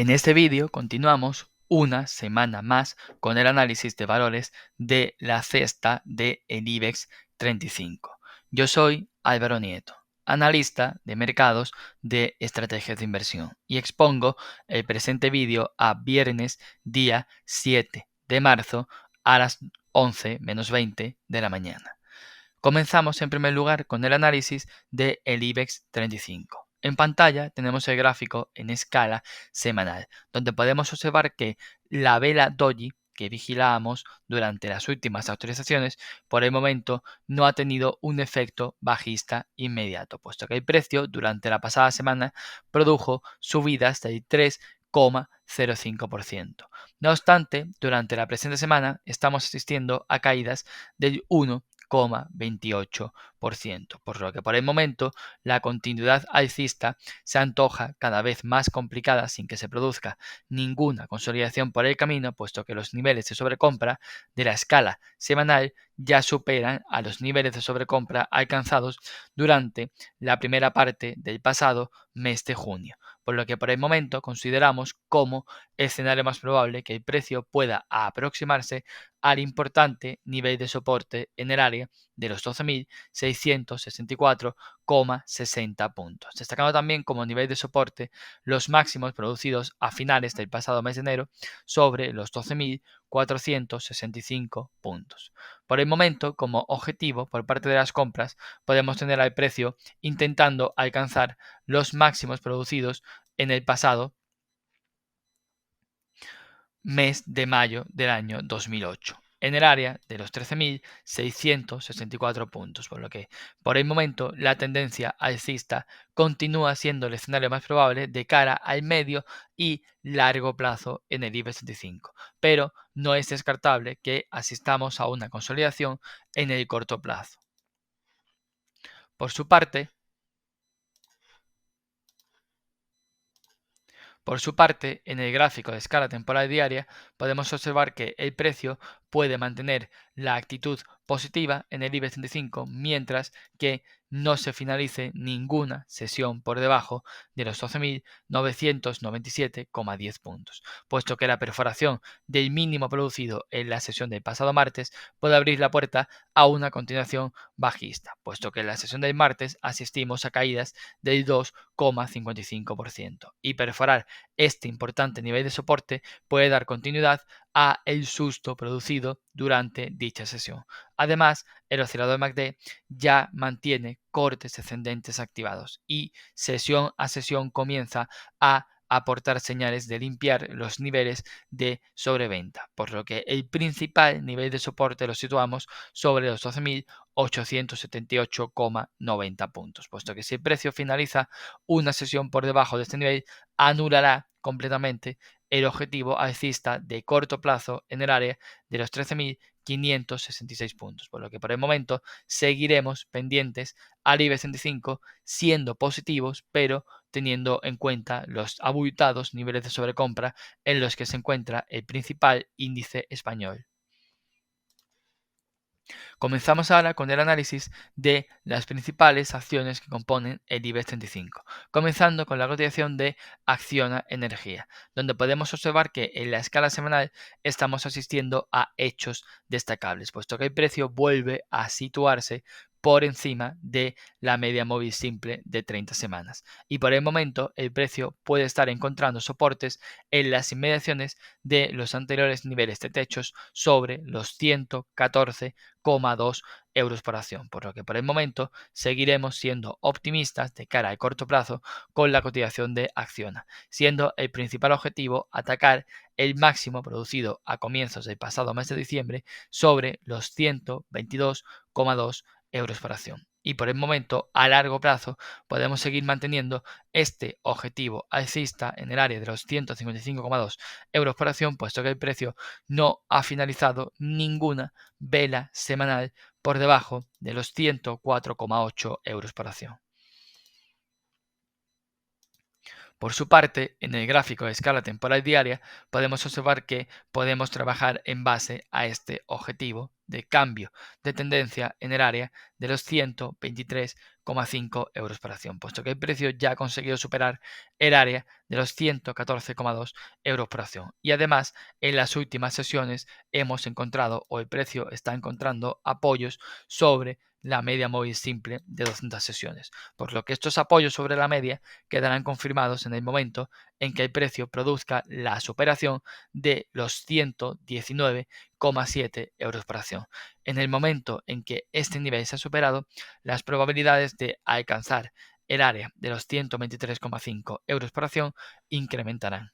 En este vídeo continuamos una semana más con el análisis de valores de la cesta del IBEX 35. Yo soy Álvaro Nieto, analista de mercados de estrategias de inversión, y expongo el presente vídeo a viernes día 7 de marzo a las 11 menos 20 de la mañana. Comenzamos en primer lugar con el análisis del IBEX 35. En pantalla tenemos el gráfico en escala semanal, donde podemos observar que la vela doji que vigilábamos durante las últimas actualizaciones, por el momento no ha tenido un efecto bajista inmediato, puesto que el precio durante la pasada semana produjo subidas del 3,05%. No obstante, durante la presente semana estamos asistiendo a caídas del 1,28%, por lo que por el momento la continuidad alcista se antoja cada vez más complicada sin que se produzca ninguna consolidación por el camino, puesto que los niveles de sobrecompra de la escala semanal ya superan a los niveles de sobrecompra alcanzados durante la primera parte del pasado mes de junio, por lo que por el momento consideramos como escenario más probable que el precio pueda aproximarse al importante nivel de soporte en el área de los 12.664,60 puntos, destacando también como nivel de soporte los máximos producidos a finales del pasado mes de enero sobre los 12.465 puntos. Por el momento, como objetivo por parte de las compras, podemos tener al precio intentando alcanzar los máximos producidos en el pasado mes de mayo del año 2008, en el área de los 13.664 puntos, por lo que por el momento la tendencia alcista continúa siendo el escenario más probable de cara al medio y largo plazo en el IBEX 35, pero no es descartable que asistamos a una consolidación en el corto plazo. Por su parte, en el gráfico de escala temporal diaria podemos observar que el precio puede mantener la actitud positiva en el IBEX 35 mientras que no se finalice ninguna sesión por debajo de los 12.997,10 puntos, puesto que la perforación del mínimo producido en la sesión del pasado martes puede abrir la puerta a una continuación bajista, puesto que en la sesión del martes asistimos a caídas del 2,55% y perforar este importante nivel de soporte puede dar continuidad a el susto producido durante dicha sesión. Además, el oscilador MACD ya mantiene cortes descendentes activados y sesión a sesión comienza a aportar señales de limpiar los niveles de sobreventa, por lo que el principal nivel de soporte lo situamos sobre los 12.878,90 puntos, puesto que si el precio finaliza una sesión por debajo de este nivel, anulará completamente el objetivo alcista de corto plazo en el área de los 13.566 puntos, por lo que por el momento seguiremos pendientes al IBEX 35 siendo positivos, pero teniendo en cuenta los abultados niveles de sobrecompra en los que se encuentra el principal índice español. Comenzamos ahora con el análisis de las principales acciones que componen el IBEX 35, comenzando con la cotización de Acciona Energía, donde podemos observar que en la escala semanal estamos asistiendo a hechos destacables, puesto que el precio vuelve a situarse por encima de la media móvil simple de 30 semanas. Y por el momento el precio puede estar encontrando soportes en las inmediaciones de los anteriores niveles de techos sobre los 114,2 euros por acción, por lo que por el momento seguiremos siendo optimistas de cara al corto plazo con la cotización de Acciona, siendo el principal objetivo atacar el máximo producido a comienzos del pasado mes de diciembre sobre los 122,2 euros por acción. Y por el momento, a largo plazo, podemos seguir manteniendo este objetivo alcista en el área de los 155,2 euros por acción, puesto que el precio no ha finalizado ninguna vela semanal por debajo de los 104,8 euros por acción. Por su parte, en el gráfico de escala temporal diaria podemos observar que podemos trabajar en base a este objetivo de cambio de tendencia en el área de los 123,5 euros por acción, puesto que el precio ya ha conseguido superar el área de los 114,2 euros por acción. Y además, en las últimas sesiones hemos encontrado, o el precio está encontrando, apoyos sobre la media móvil simple de 200 sesiones, por lo que estos apoyos sobre la media quedarán confirmados en el momento en que el precio produzca la superación de los 119,7 euros por acción. En el momento en que este nivel se ha superado, las probabilidades de alcanzar el área de los 123,5 euros por acción incrementarán.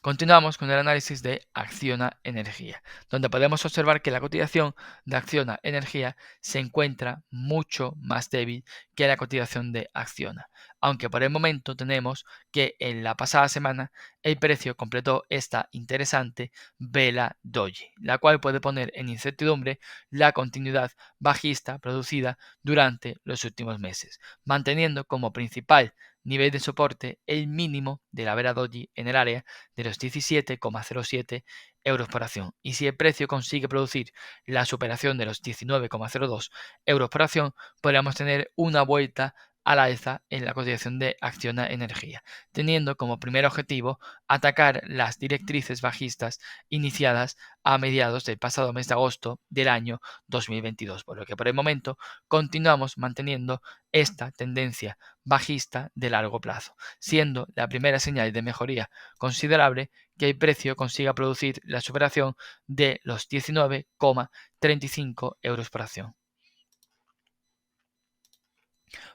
Continuamos con el análisis de Acciona Energía, donde podemos observar que la cotización de Acciona Energía se encuentra mucho más débil que la cotización de Acciona, aunque por el momento tenemos que en la pasada semana el precio completó esta interesante vela doji, la cual puede poner en incertidumbre la continuidad bajista producida durante los últimos meses, manteniendo como principal nivel de soporte el mínimo de la vela doji en el área de los 17,07 euros por acción. Y si el precio consigue producir la superación de los 19,02 euros por acción, podríamos tener una vuelta a la alza en la cotización de Acciona Energía, teniendo como primer objetivo atacar las directrices bajistas iniciadas a mediados del pasado mes de agosto del año 2022, por lo que por el momento continuamos manteniendo esta tendencia bajista de largo plazo, siendo la primera señal de mejoría considerable que el precio consiga producir la superación de los 19,35 euros por acción.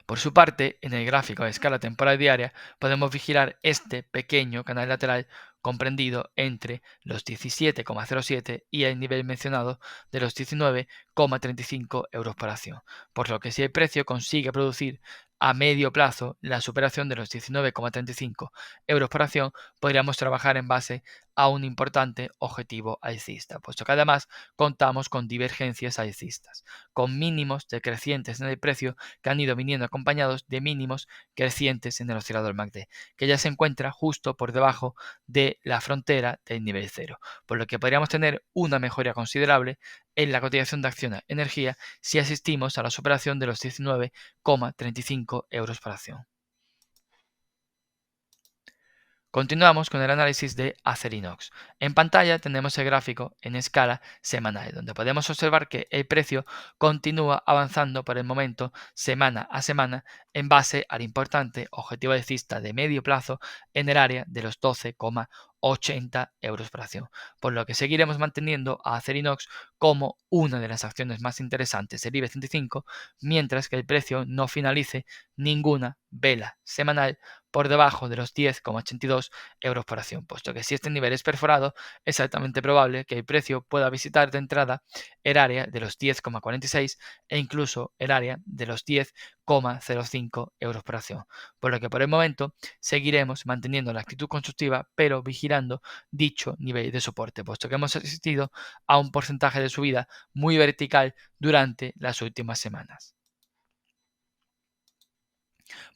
Por su parte, en el gráfico a escala temporal diaria podemos vigilar este pequeño canal lateral comprendido entre los 17,07 y el nivel mencionado de los 19,35 euros por acción, por lo que si el precio consigue producir a medio plazo la superación de los 19,35 euros por acción, podríamos trabajar en base a un importante objetivo alcista, puesto que además contamos con divergencias alcistas, con mínimos decrecientes en el precio que han ido viniendo acompañados de mínimos crecientes en el oscilador MACD, que ya se encuentra justo por debajo de la frontera del nivel cero, por lo que podríamos tener una mejora considerable en la cotización de Acciona Energía si asistimos a la superación de los 19,35 euros por acción. Continuamos con el análisis de Acerinox. En pantalla tenemos el gráfico en escala semanal, donde podemos observar que el precio continúa avanzando por el momento semana a semana en base al importante objetivo alcista de medio plazo en el área de los 12,80 euros por acción, por lo que seguiremos manteniendo a Acerinox como una de las acciones más interesantes del IBEX 35, mientras que el precio no finalice ninguna vela semanal por debajo de los 10,82 euros por acción, puesto que si este nivel es perforado, es altamente probable que el precio pueda visitar de entrada el área de los 10,46 e incluso el área de los 10,05 euros por acción, por lo que por el momento seguiremos manteniendo la actitud constructiva, pero vigilando dicho nivel de soporte, puesto que hemos asistido a un porcentaje de subida muy vertical durante las últimas semanas.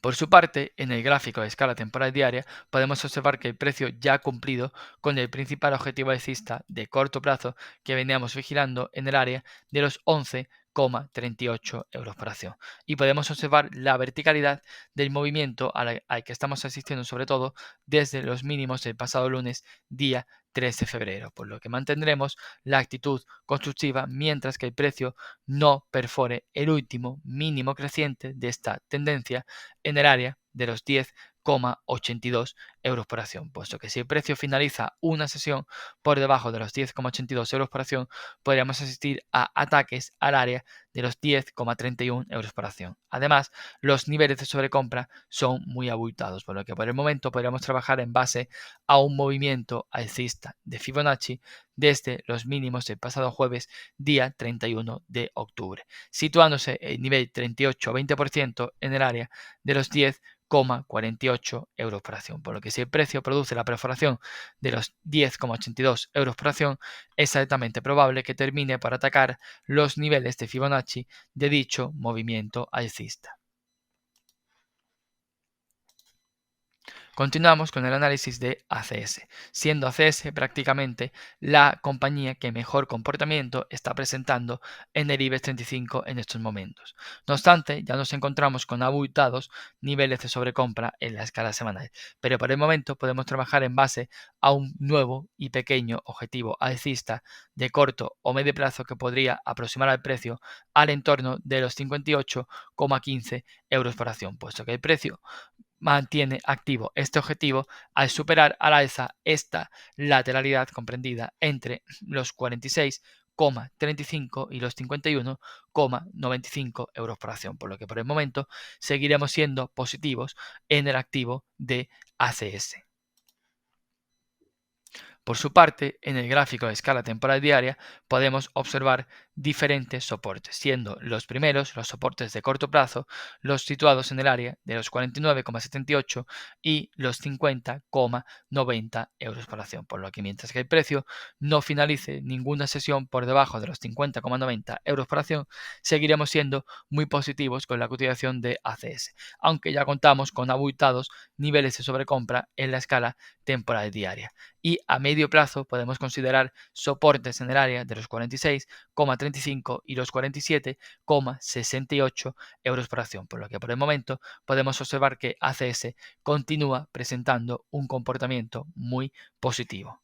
Por su parte, en el gráfico de escala temporal diaria podemos observar que el precio ya ha cumplido con el principal objetivo alcista de corto plazo que veníamos vigilando en el área de los 11,38 euros por acción. Y podemos observar la verticalidad del movimiento al que estamos asistiendo sobre todo desde los mínimos del pasado lunes día 3 de febrero, por lo que mantendremos la actitud constructiva mientras que el precio no perfore el último mínimo creciente de esta tendencia en el área de los 10,82 euros por acción, puesto que si el precio finaliza una sesión por debajo de los 10,82 euros por acción, podríamos asistir a ataques al área de los 10,31 euros por acción. Además, los niveles de sobrecompra son muy abultados, por lo que por el momento podríamos trabajar en base a un movimiento alcista de Fibonacci desde los mínimos del pasado jueves, día 31 de octubre, situándose el nivel 38-20% en el área de los 10,48 euros por acción, por lo que si el precio produce la perforación de los 10,82 euros por acción, es altamente probable que termine por atacar los niveles de Fibonacci de dicho movimiento alcista. Continuamos con el análisis de ACS, siendo ACS prácticamente la compañía que mejor comportamiento está presentando en el IBEX 35 en estos momentos. No obstante, ya nos encontramos con abultados niveles de sobrecompra en la escala semanal, pero por el momento podemos trabajar en base a un nuevo y pequeño objetivo alcista de corto o medio plazo que podría aproximar al precio al entorno de los 58,15 euros por acción, puesto que el precio mantiene activo este objetivo al superar al alza esta lateralidad comprendida entre los 46,35 y los 51,95 euros por acción, por lo que por el momento seguiremos siendo positivos en el activo de ACS. Por su parte, en el gráfico de escala temporal diaria podemos observar diferentes soportes, siendo los primeros los soportes de corto plazo, los situados en el área de los 49,78 y los 50,90 euros por acción, por lo que mientras que el precio no finalice ninguna sesión por debajo de los 50,90 euros por acción, seguiremos siendo muy positivos con la cotización de ACS, aunque ya contamos con abultados niveles de sobrecompra en la escala temporal diaria. Y a medio plazo podemos considerar soportes en el área de los 46,35 y los 47,68 euros por acción, por lo que por el momento podemos observar que ACS continúa presentando un comportamiento muy positivo.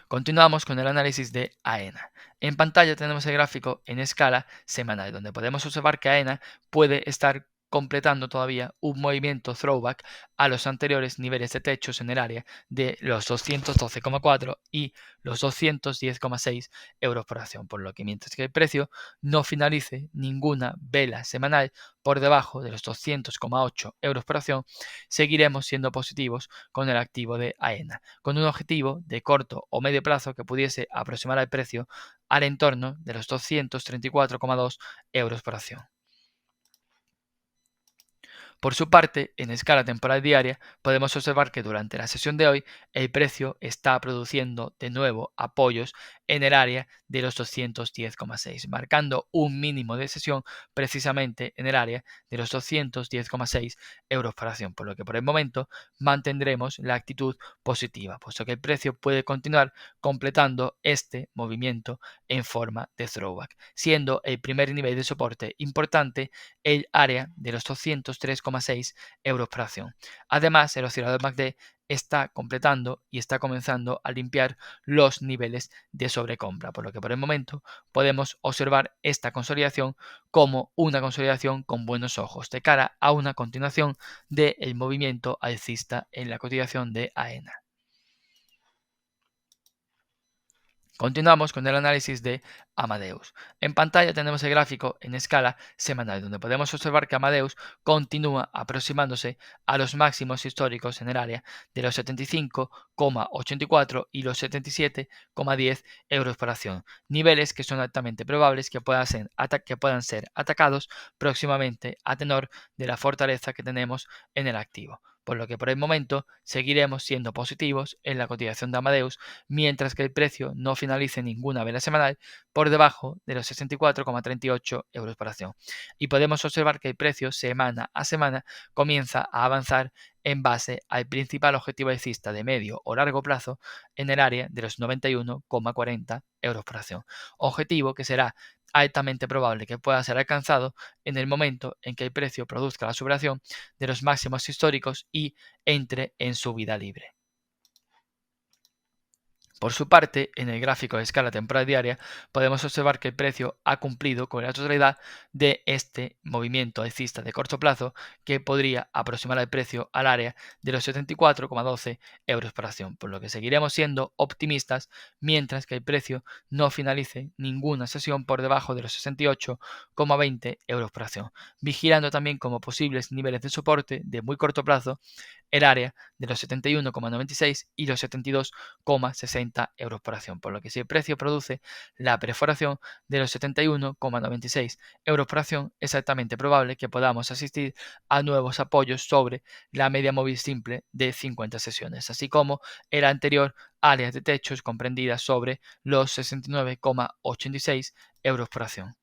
Continuamos con el análisis de AENA. En pantalla tenemos el gráfico en escala semanal, donde podemos observar que AENA puede estar completando todavía un movimiento throwback a los anteriores niveles de techos en el área de los 212,4 y los 210,6 euros por acción, por lo que mientras que el precio no finalice ninguna vela semanal por debajo de los 200,8 euros por acción, seguiremos siendo positivos con el activo de AENA, con un objetivo de corto o medio plazo que pudiese aproximar al precio al entorno de los 234,2 euros por acción. Por su parte, en escala temporal diaria, podemos observar que durante la sesión de hoy el precio está produciendo de nuevo apoyos en el área de los 210,6, marcando un mínimo de sesión precisamente en el área de los 210,6 euros por acción, por lo que por el momento mantendremos la actitud positiva, puesto que el precio puede continuar completando este movimiento en forma de throwback, siendo el primer nivel de soporte importante el área de los 203,6 euros por acción. Además, el oscilador MACD está completando y está comenzando a limpiar los niveles de sobrecompra, por lo que por el momento podemos observar esta consolidación como una consolidación con buenos ojos de cara a una continuación del movimiento alcista en la cotización de AENA. Continuamos con el análisis de Amadeus. En pantalla tenemos el gráfico en escala semanal, donde podemos observar que Amadeus continúa aproximándose a los máximos históricos en el área de los 75,84 y los 77,10 euros por acción, niveles que son altamente probables que puedan ser atacados próximamente a tenor de la fortaleza que tenemos en el activo, por lo que por el momento seguiremos siendo positivos en la cotización de Amadeus mientras que el precio no finalice ninguna vela semanal por debajo de los 64,38 euros por acción. Y podemos observar que el precio semana a semana comienza a avanzar en base al principal objetivo alcista de medio o largo plazo en el área de los 91,40 euros por acción. Objetivo que será altamente probable que pueda ser alcanzado en el momento en que el precio produzca la superación de los máximos históricos y entre en subida libre. Por su parte, en el gráfico de escala temporal diaria, podemos observar que el precio ha cumplido con la totalidad de este movimiento alcista de corto plazo que podría aproximar el precio al área de los 74,12 euros por acción, por lo que seguiremos siendo optimistas mientras que el precio no finalice ninguna sesión por debajo de los 68,20 euros por acción, vigilando también como posibles niveles de soporte de muy corto plazo el área de los 71,96 y los 72,60 euros por acción, por lo que si el precio produce la perforación de los 71,96 euros por acción, es altamente probable que podamos asistir a nuevos apoyos sobre la media móvil simple de 50 sesiones, así como el anterior área de techos comprendida sobre los 69,86 euros por acción.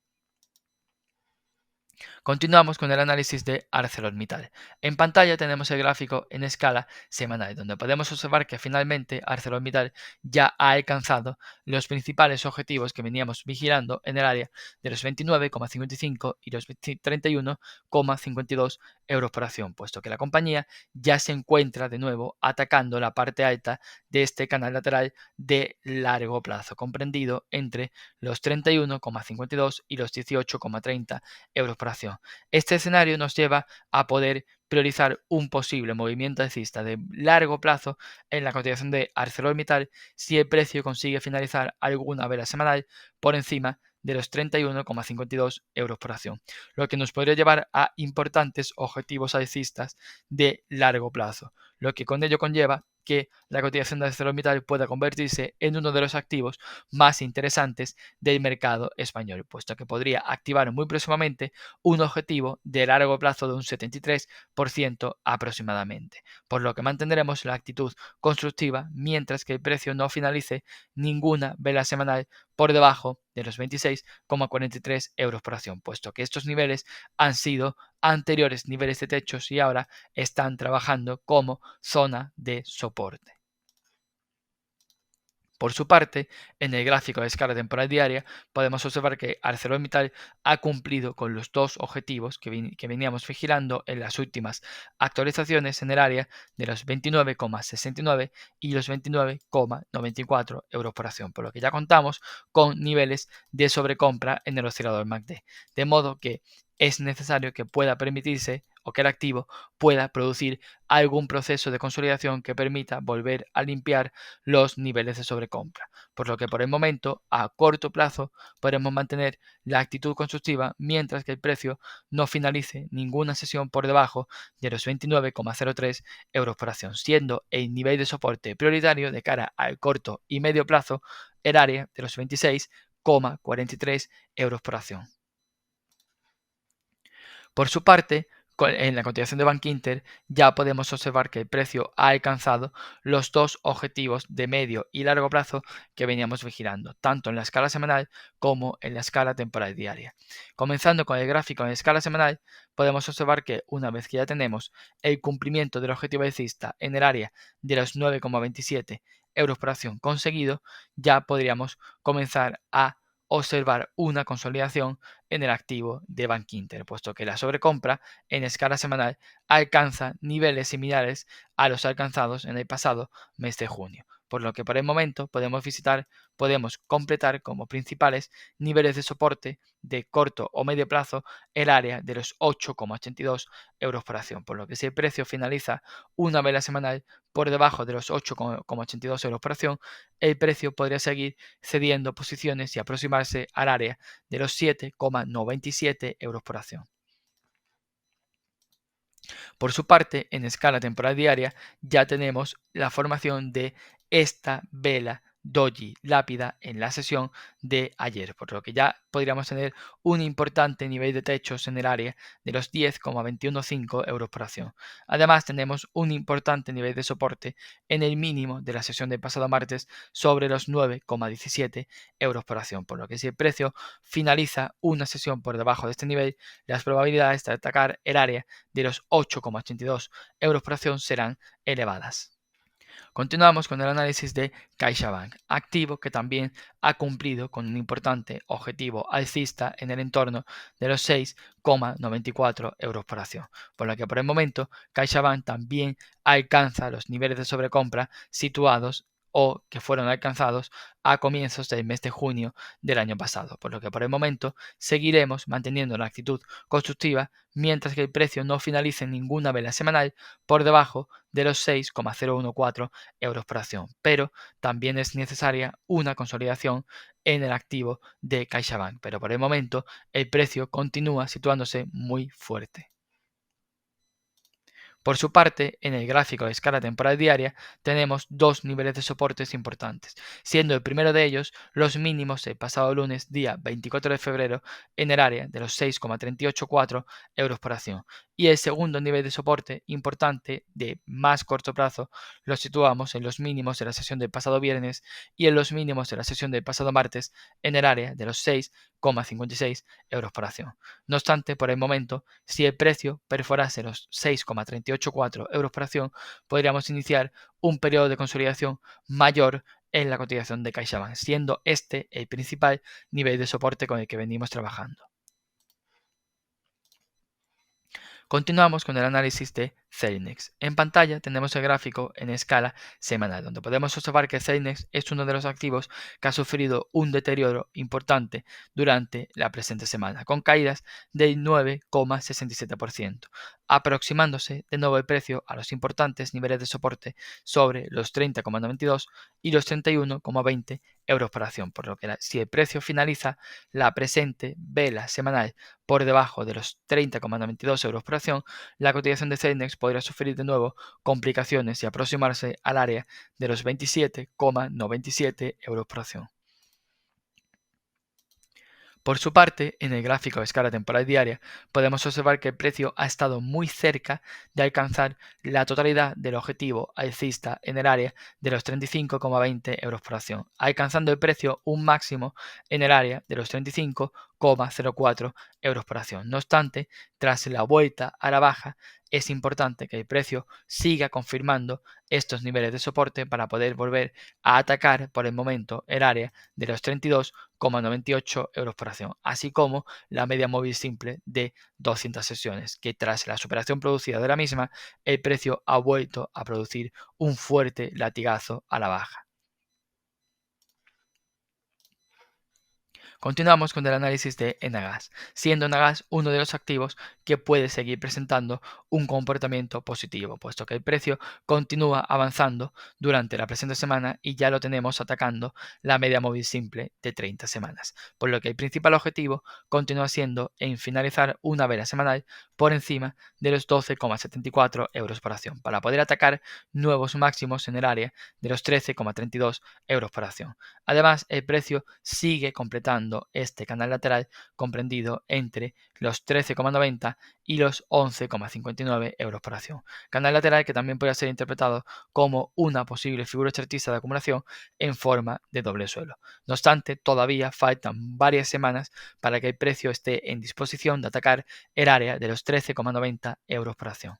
Continuamos con el análisis de ArcelorMittal. En pantalla tenemos el gráfico en escala semanal, donde podemos observar que finalmente ArcelorMittal ya ha alcanzado los principales objetivos que veníamos vigilando en el área de los 29,55 y los 31,52 euros por acción, puesto que la compañía ya se encuentra de nuevo atacando la parte alta de este canal lateral de largo plazo, comprendido entre los 31,52 y los 18,30 euros por acción. Este escenario nos lleva a poder priorizar un posible movimiento alcista de largo plazo en la cotización de ArcelorMittal si el precio consigue finalizar alguna vela semanal por encima de los 31,52 euros por acción, lo que nos podría llevar a importantes objetivos alcistas de largo plazo, lo que con ello conlleva que la cotización de ArcelorMittal pueda convertirse en uno de los activos más interesantes del mercado español, puesto que podría activar muy próximamente un objetivo de largo plazo de un 73% aproximadamente, por lo que mantendremos la actitud constructiva mientras que el precio no finalice ninguna vela semanal por debajo de los 26,43 euros por acción, puesto que estos niveles han sido anteriores niveles de techos y ahora están trabajando como zona de soporte. Por su parte, en el gráfico de escala temporal diaria podemos observar que ArcelorMittal ha cumplido con los dos objetivos que veníamos vigilando en las últimas actualizaciones en el área de los 29,69 y los 29,94 euros por acción, por lo que ya contamos con niveles de sobrecompra en el oscilador MACD, de modo que es necesario que pueda permitirse o que el activo pueda producir algún proceso de consolidación que permita volver a limpiar los niveles de sobrecompra, por lo que por el momento a corto plazo podremos mantener la actitud constructiva mientras que el precio no finalice ninguna sesión por debajo de los 29,03 euros por acción, siendo el nivel de soporte prioritario de cara al corto y medio plazo el área de los 26,43 euros por acción. Por su parte, en la continuación de Bankinter ya podemos observar que el precio ha alcanzado los dos objetivos de medio y largo plazo que veníamos vigilando, tanto en la escala semanal como en la escala temporal diaria. Comenzando con el gráfico en escala semanal, podemos observar que una vez que ya tenemos el cumplimiento del objetivo alcista en el área de los 9,27 euros por acción conseguido, ya podríamos comenzar a observar una consolidación en el activo de Bankinter, puesto que la sobrecompra en escala semanal alcanza niveles similares a los alcanzados en el pasado mes de junio, por lo que por el momento podemos completar como principales niveles de soporte de corto o medio plazo el área de los 8,82 euros por acción, por lo que si el precio finaliza una vela semanal por debajo de los 8,82 euros por acción, el precio podría seguir cediendo posiciones y aproximarse al área de los 7,97 euros por acción. Por su parte, en escala temporal diaria ya tenemos la formación de esta vela doji lápida en la sesión de ayer, por lo que ya podríamos tener un importante nivel de techos en el área de los 10,215 euros por acción. Además, tenemos un importante nivel de soporte en el mínimo de la sesión del pasado martes sobre los 9,17 euros por acción, por lo que si el precio finaliza una sesión por debajo de este nivel, las probabilidades de atacar el área de los 8,82 euros por acción serán elevadas. Continuamos con el análisis de CaixaBank, activo que también ha cumplido con un importante objetivo alcista en el entorno de los 6,94 euros por acción, por lo que por el momento CaixaBank también alcanza los niveles de sobrecompra situados o que fueron alcanzados a comienzos del mes de junio del año pasado, por lo que por el momento seguiremos manteniendo la actitud constructiva mientras que el precio no finalice ninguna vela semanal por debajo de los 6,014 euros por acción, pero también es necesaria una consolidación en el activo de CaixaBank, pero por el momento el precio continúa situándose muy fuerte. Por su parte, en el gráfico de escala temporal diaria tenemos dos niveles de soportes importantes, siendo el primero de ellos los mínimos el pasado lunes día 24 de febrero en el área de los 6,384 euros por acción, y el segundo nivel de soporte importante de más corto plazo lo situamos en los mínimos de la sesión del pasado viernes y en los mínimos de la sesión del pasado martes en el área de los 6,4 6,56 euros por acción. No obstante, por el momento, si el precio perforase los 6,384 euros por acción, podríamos iniciar un periodo de consolidación mayor en la cotización de CaixaBank, siendo este el principal nivel de soporte con el que venimos trabajando. Continuamos con el análisis de Celnex. En pantalla tenemos el gráfico en escala semanal, donde podemos observar que Celnex es uno de los activos que ha sufrido un deterioro importante durante la presente semana, con caídas del 9,67%, aproximándose de nuevo el precio a los importantes niveles de soporte sobre los 30,92 y los 31,20 euros por acción, por lo que si el precio finaliza la presente vela semanal por debajo de los 30,92 euros por acción, la cotización de Celnex podría sufrir de nuevo complicaciones y aproximarse al área de los 27,97 euros por acción. Por su parte, en el gráfico de escala temporal diaria, podemos observar que el precio ha estado muy cerca de alcanzar la totalidad del objetivo alcista en el área de los 35,20 euros por acción, alcanzando el precio un máximo en el área de los 35,04 euros por acción. No obstante, tras la vuelta a la baja, es importante que el precio siga confirmando estos niveles de soporte para poder volver a atacar por el momento el área de los 32,98 euros por acción, así como la media móvil simple de 200 sesiones, que tras la superación producida de la misma, el precio ha vuelto a producir un fuerte latigazo a la baja. Continuamos con el análisis de Enagas, siendo Enagas uno de los activos que puede seguir presentando un comportamiento positivo, puesto que el precio continúa avanzando durante la presente semana y ya lo tenemos atacando la media móvil simple de 30 semanas, por lo que el principal objetivo continúa siendo en finalizar una vela semanal por encima de los 12,74 euros por acción, para poder atacar nuevos máximos en el área de los 13,32 euros por acción. Además, el precio sigue completando este canal lateral comprendido entre los 13,90 y los 11,59 euros por acción. Canal lateral que también puede ser interpretado como una posible figura chartista de acumulación en forma de doble suelo. No obstante, todavía faltan varias semanas para que el precio esté en disposición de atacar el área de los 13,90 euros por acción.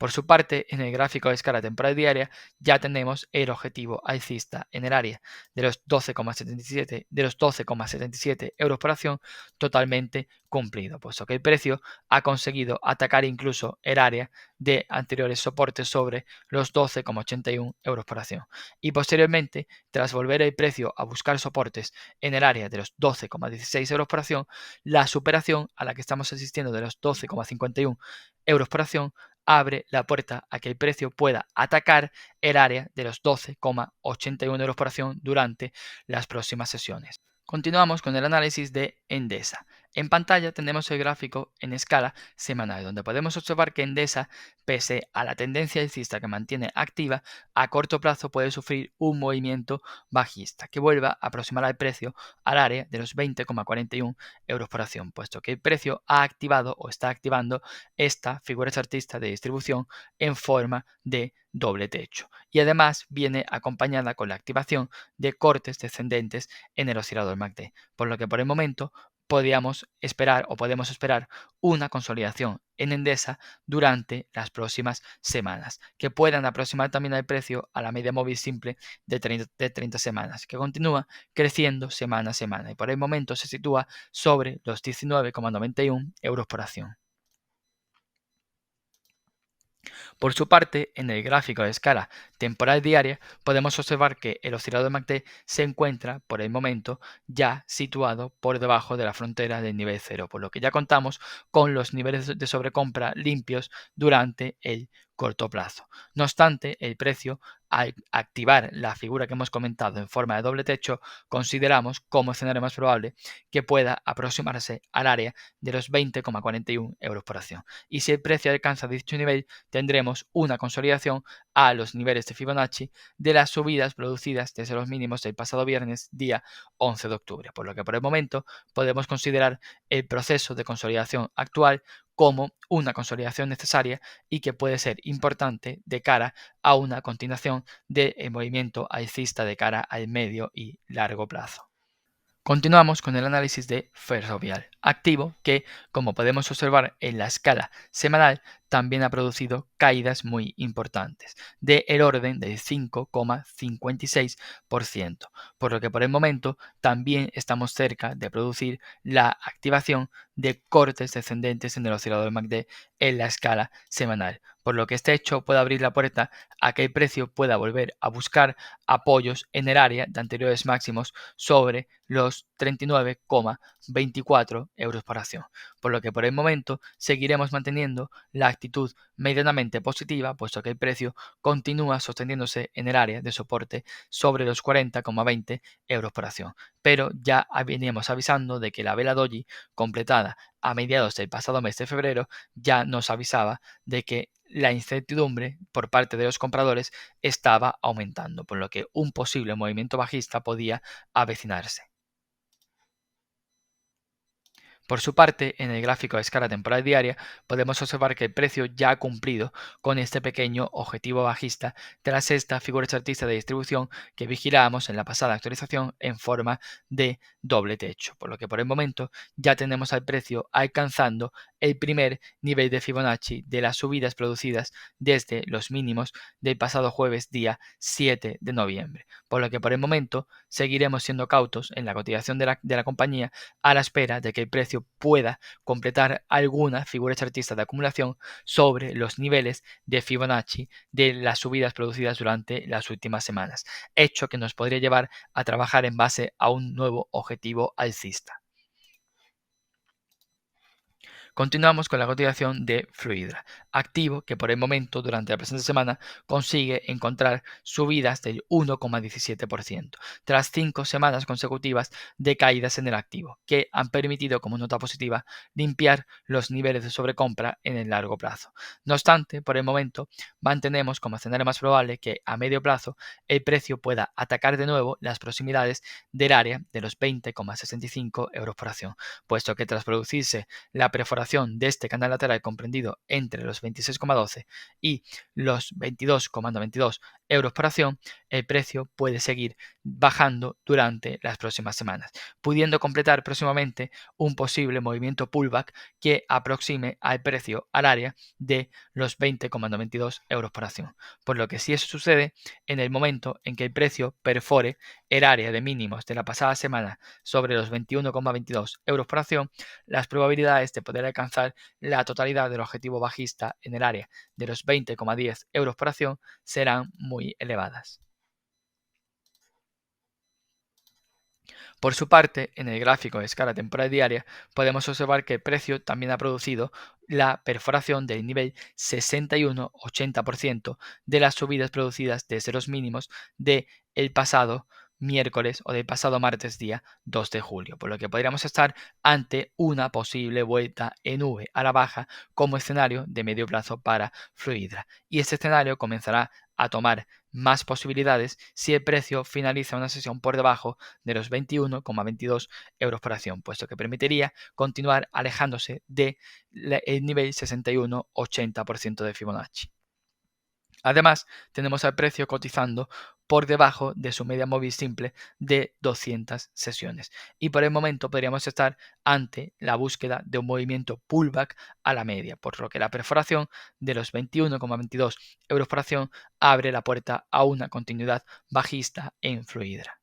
Por su parte, en el gráfico de escala temporal diaria ya tenemos el objetivo alcista en el área de los 12,77 euros por acción totalmente cumplido, puesto que el precio ha conseguido atacar incluso el área de anteriores soportes sobre los 12,81 euros por acción. Y posteriormente, tras volver el precio a buscar soportes en el área de los 12,16 euros por acción, la superación a la que estamos asistiendo de los 12,51 euros por acción abre la puerta a que el precio pueda atacar el área de los 12,81 euros por acción durante las próximas sesiones. Continuamos con el análisis de Endesa. En pantalla tenemos el gráfico en escala semanal, donde podemos observar que Endesa, pese a la tendencia alcista que mantiene activa, a corto plazo puede sufrir un movimiento bajista que vuelva a aproximar al precio al área de los 20,41 euros por acción, puesto que el precio ha activado o está activando esta figura chartista de distribución en forma de doble techo, y además viene acompañada con la activación de cortes descendentes en el oscilador MACD, por lo que por el momento podemos esperar una consolidación en Endesa durante las próximas semanas, que puedan aproximar también al precio a la media móvil simple de 30 semanas, que continúa creciendo semana a semana y por el momento se sitúa sobre los 19,91 euros por acción. Por su parte, en el gráfico de escala temporal diaria podemos observar que el oscilador MACD se encuentra por el momento ya situado por debajo de la frontera del nivel 0, por lo que ya contamos con los niveles de sobrecompra limpios durante el corto plazo. No obstante, el precio, al activar la figura que hemos comentado en forma de doble techo, consideramos como escenario más probable que pueda aproximarse al área de los 20,41 euros por acción. Y si el precio alcanza dicho nivel, tendremos una consolidación a los niveles de Fibonacci de las subidas producidas desde los mínimos del pasado viernes, día 11 de octubre, por lo que por el momento podemos considerar el proceso de consolidación actual como una consolidación necesaria y que puede ser importante de cara a una continuación del movimiento alcista de cara al medio y largo plazo. Continuamos con el análisis de Ferrovial, activo que, como podemos observar en la escala semanal, también ha producido caídas muy importantes, de el orden del 5,56%, por lo que por el momento también estamos cerca de producir la activación de cortes descendentes en el oscilador MACD en la escala semanal, por lo que este hecho puede abrir la puerta a que el precio pueda volver a buscar apoyos en el área de anteriores máximos sobre los 39,24 euros por acción, por lo que por el momento seguiremos manteniendo la actitud medianamente positiva, puesto que el precio continúa sosteniéndose en el área de soporte sobre los 40,20 euros por acción, pero ya veníamos avisando de que la vela doji completada a mediados del pasado mes de febrero ya nos avisaba de que la incertidumbre por parte de los compradores estaba aumentando, por lo que un posible movimiento bajista podía avecinarse. Por su parte, en el gráfico de escala temporal diaria, podemos observar que el precio ya ha cumplido con este pequeño objetivo bajista tras esta figura chartista de distribución que vigilábamos en la pasada actualización en forma de doble techo, por lo que por el momento ya tenemos al precio alcanzando el primer nivel de Fibonacci de las subidas producidas desde los mínimos del pasado jueves día 7 de noviembre, por lo que por el momento seguiremos siendo cautos en la cotización de la compañía a la espera de que el precio pueda completar alguna figura chartista de acumulación sobre los niveles de Fibonacci de las subidas producidas durante las últimas semanas, hecho que nos podría llevar a trabajar en base a un nuevo objetivo alcista. Continuamos con la cotización de Fluidra, activo que por el momento durante la presente semana consigue encontrar subidas del 1,17%, tras 5 semanas consecutivas de caídas en el activo, que han permitido como nota positiva limpiar los niveles de sobrecompra en el largo plazo. No obstante, por el momento mantenemos como escenario más probable que a medio plazo el precio pueda atacar de nuevo las proximidades del área de los 20,65 euros por acción, puesto que tras producirse la perforación de este canal lateral comprendido entre los 26,12 y los 22,92 euros por acción, el precio puede seguir bajando durante las próximas semanas, pudiendo completar próximamente un posible movimiento pullback que aproxime al precio al área de los 20,92 euros por acción. Por lo que si eso sucede, en el momento en que el precio perfore el área de mínimos de la pasada semana sobre los 21,22 euros por acción, las probabilidades de poder alcanzar la totalidad del objetivo bajista en el área de los 20,10 euros por acción serán muy elevadas. Por su parte, en el gráfico de escala temporal diaria, podemos observar que el precio también ha producido la perforación del nivel 61,80% de las subidas producidas desde los mínimos del pasado miércoles o del pasado martes día 2 de julio, por lo que podríamos estar ante una posible vuelta en V a la baja como escenario de medio plazo para Fluidra. Y este escenario comenzará a tomar más posibilidades si el precio finaliza una sesión por debajo de los 21,22 euros por acción, puesto que permitiría continuar alejándose del nivel 61,80% de Fibonacci. Además, tenemos al precio cotizando por debajo de su media móvil simple de 200 sesiones. Y por el momento podríamos estar ante la búsqueda de un movimiento pullback a la media, por lo que la perforación de los 21,22 euros por acción abre la puerta a una continuidad bajista en Fluidra.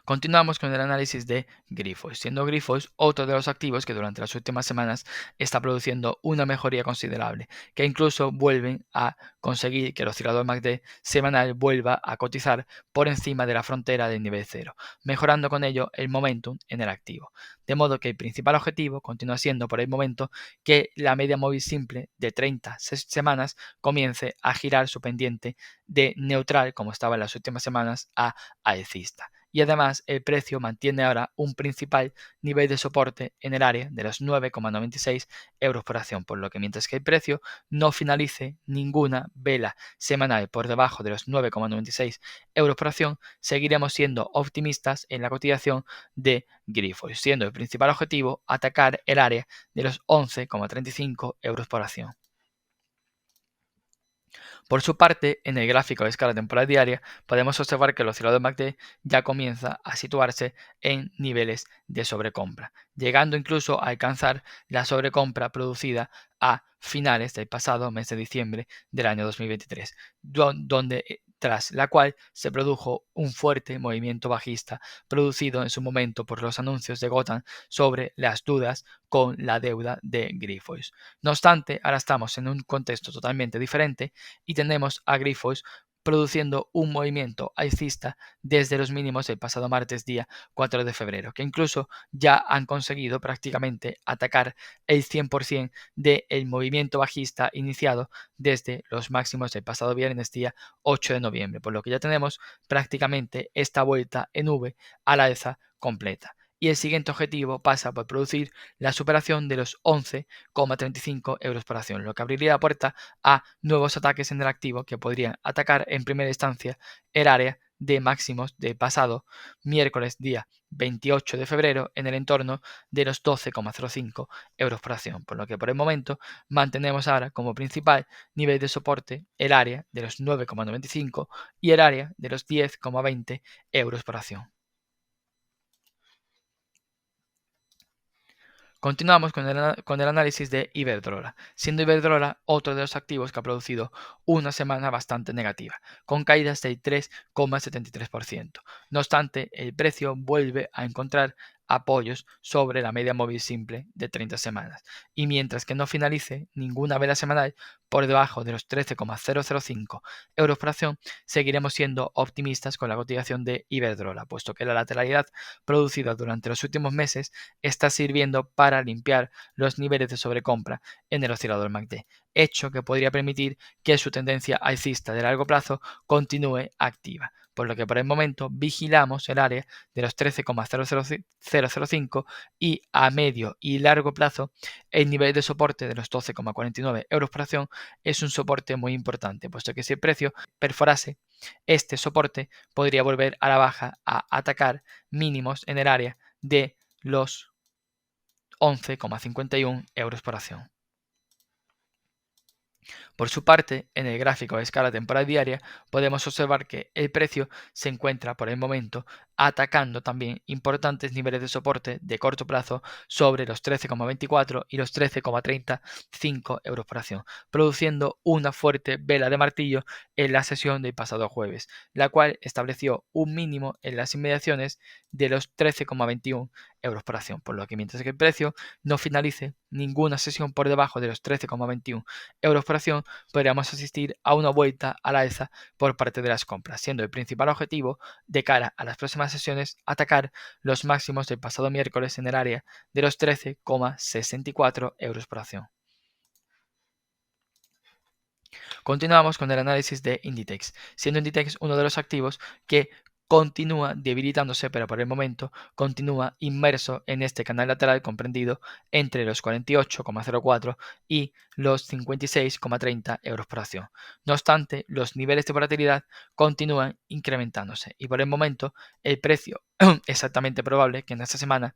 Continuamos con el análisis de Grifols, siendo Grifols otro de los activos que durante las últimas semanas está produciendo una mejoría considerable, que incluso vuelven a conseguir que el oscilador MACD semanal vuelva a cotizar por encima de la frontera del nivel cero, mejorando con ello el momentum en el activo. De modo que el principal objetivo continúa siendo por el momento que la media móvil simple de 30 semanas comience a girar su pendiente de neutral, como estaba en las últimas semanas, a alcista. Y además el precio mantiene ahora un principal nivel de soporte en el área de los 9,96 euros por acción, por lo que mientras que el precio no finalice ninguna vela semanal por debajo de los 9,96 euros por acción, seguiremos siendo optimistas en la cotización de Grifols, siendo el principal objetivo atacar el área de los 11,35 euros por acción. Por su parte, en el gráfico de escala temporal diaria, podemos observar que el oscilador MACD ya comienza a situarse en niveles de sobrecompra, llegando incluso a alcanzar la sobrecompra producida a finales del pasado mes de diciembre del año 2023, tras la cual se produjo un fuerte movimiento bajista producido en su momento por los anuncios de Gotham sobre las dudas con la deuda de Grifols. No obstante, ahora estamos en un contexto totalmente diferente y tenemos a Grifols produciendo un movimiento alcista desde los mínimos del pasado martes día 4 de febrero, que incluso ya han conseguido prácticamente atacar el 100% del movimiento bajista iniciado desde los máximos del pasado viernes día 8 de noviembre, por lo que ya tenemos prácticamente esta vuelta en V a la alza completa. Y el siguiente objetivo pasa por producir la superación de los 11,35 euros por acción, lo que abriría la puerta a nuevos ataques en el activo que podrían atacar en primera instancia el área de máximos de pasado miércoles día 28 de febrero en el entorno de los 12,05 euros por acción, por lo que por el momento mantenemos ahora como principal nivel de soporte el área de los 9,95 y el área de los 10,20 euros por acción. Continuamos con el análisis de Iberdrola, siendo Iberdrola otro de los activos que ha producido una semana bastante negativa, con caídas del 3,73%. No obstante, el precio vuelve a encontrar apoyos sobre la media móvil simple de 30 semanas, y mientras que no finalice ninguna vela semanal por debajo de los 13,005 euros por acción, seguiremos siendo optimistas con la cotización de Iberdrola, puesto que la lateralidad producida durante los últimos meses está sirviendo para limpiar los niveles de sobrecompra en el oscilador MACD, hecho que podría permitir que su tendencia alcista de largo plazo continúe activa, por lo que por el momento vigilamos el área de los 13,005 y a medio y largo plazo el nivel de soporte de los 12,49 euros por acción es un soporte muy importante, puesto que si el precio perforase este soporte podría volver a la baja a atacar mínimos en el área de los 11,51 euros por acción. Por su parte, en el gráfico de escala temporal diaria podemos observar que el precio se encuentra por el momento atacando también importantes niveles de soporte de corto plazo sobre los 13,24 y los 13,35 euros por acción, produciendo una fuerte vela de martillo en la sesión del pasado jueves, la cual estableció un mínimo en las inmediaciones de los 13,21 euros por acción, por lo que mientras que el precio no finalice ninguna sesión por debajo de los 13,21 euros por acción, podríamos asistir a una vuelta a la alza por parte de las compras, siendo el principal objetivo de cara a las próximas sesiones atacar los máximos del pasado miércoles en el área de los 13,64 euros por acción. Continuamos con el análisis de Inditex, siendo Inditex uno de los activos que continúa debilitándose, pero por el momento continúa inmerso en este canal lateral comprendido entre los 48,04 y los 56,30 euros por acción. No obstante, los niveles de volatilidad continúan incrementándose y por el momento el precio es altamente probable que en esta semana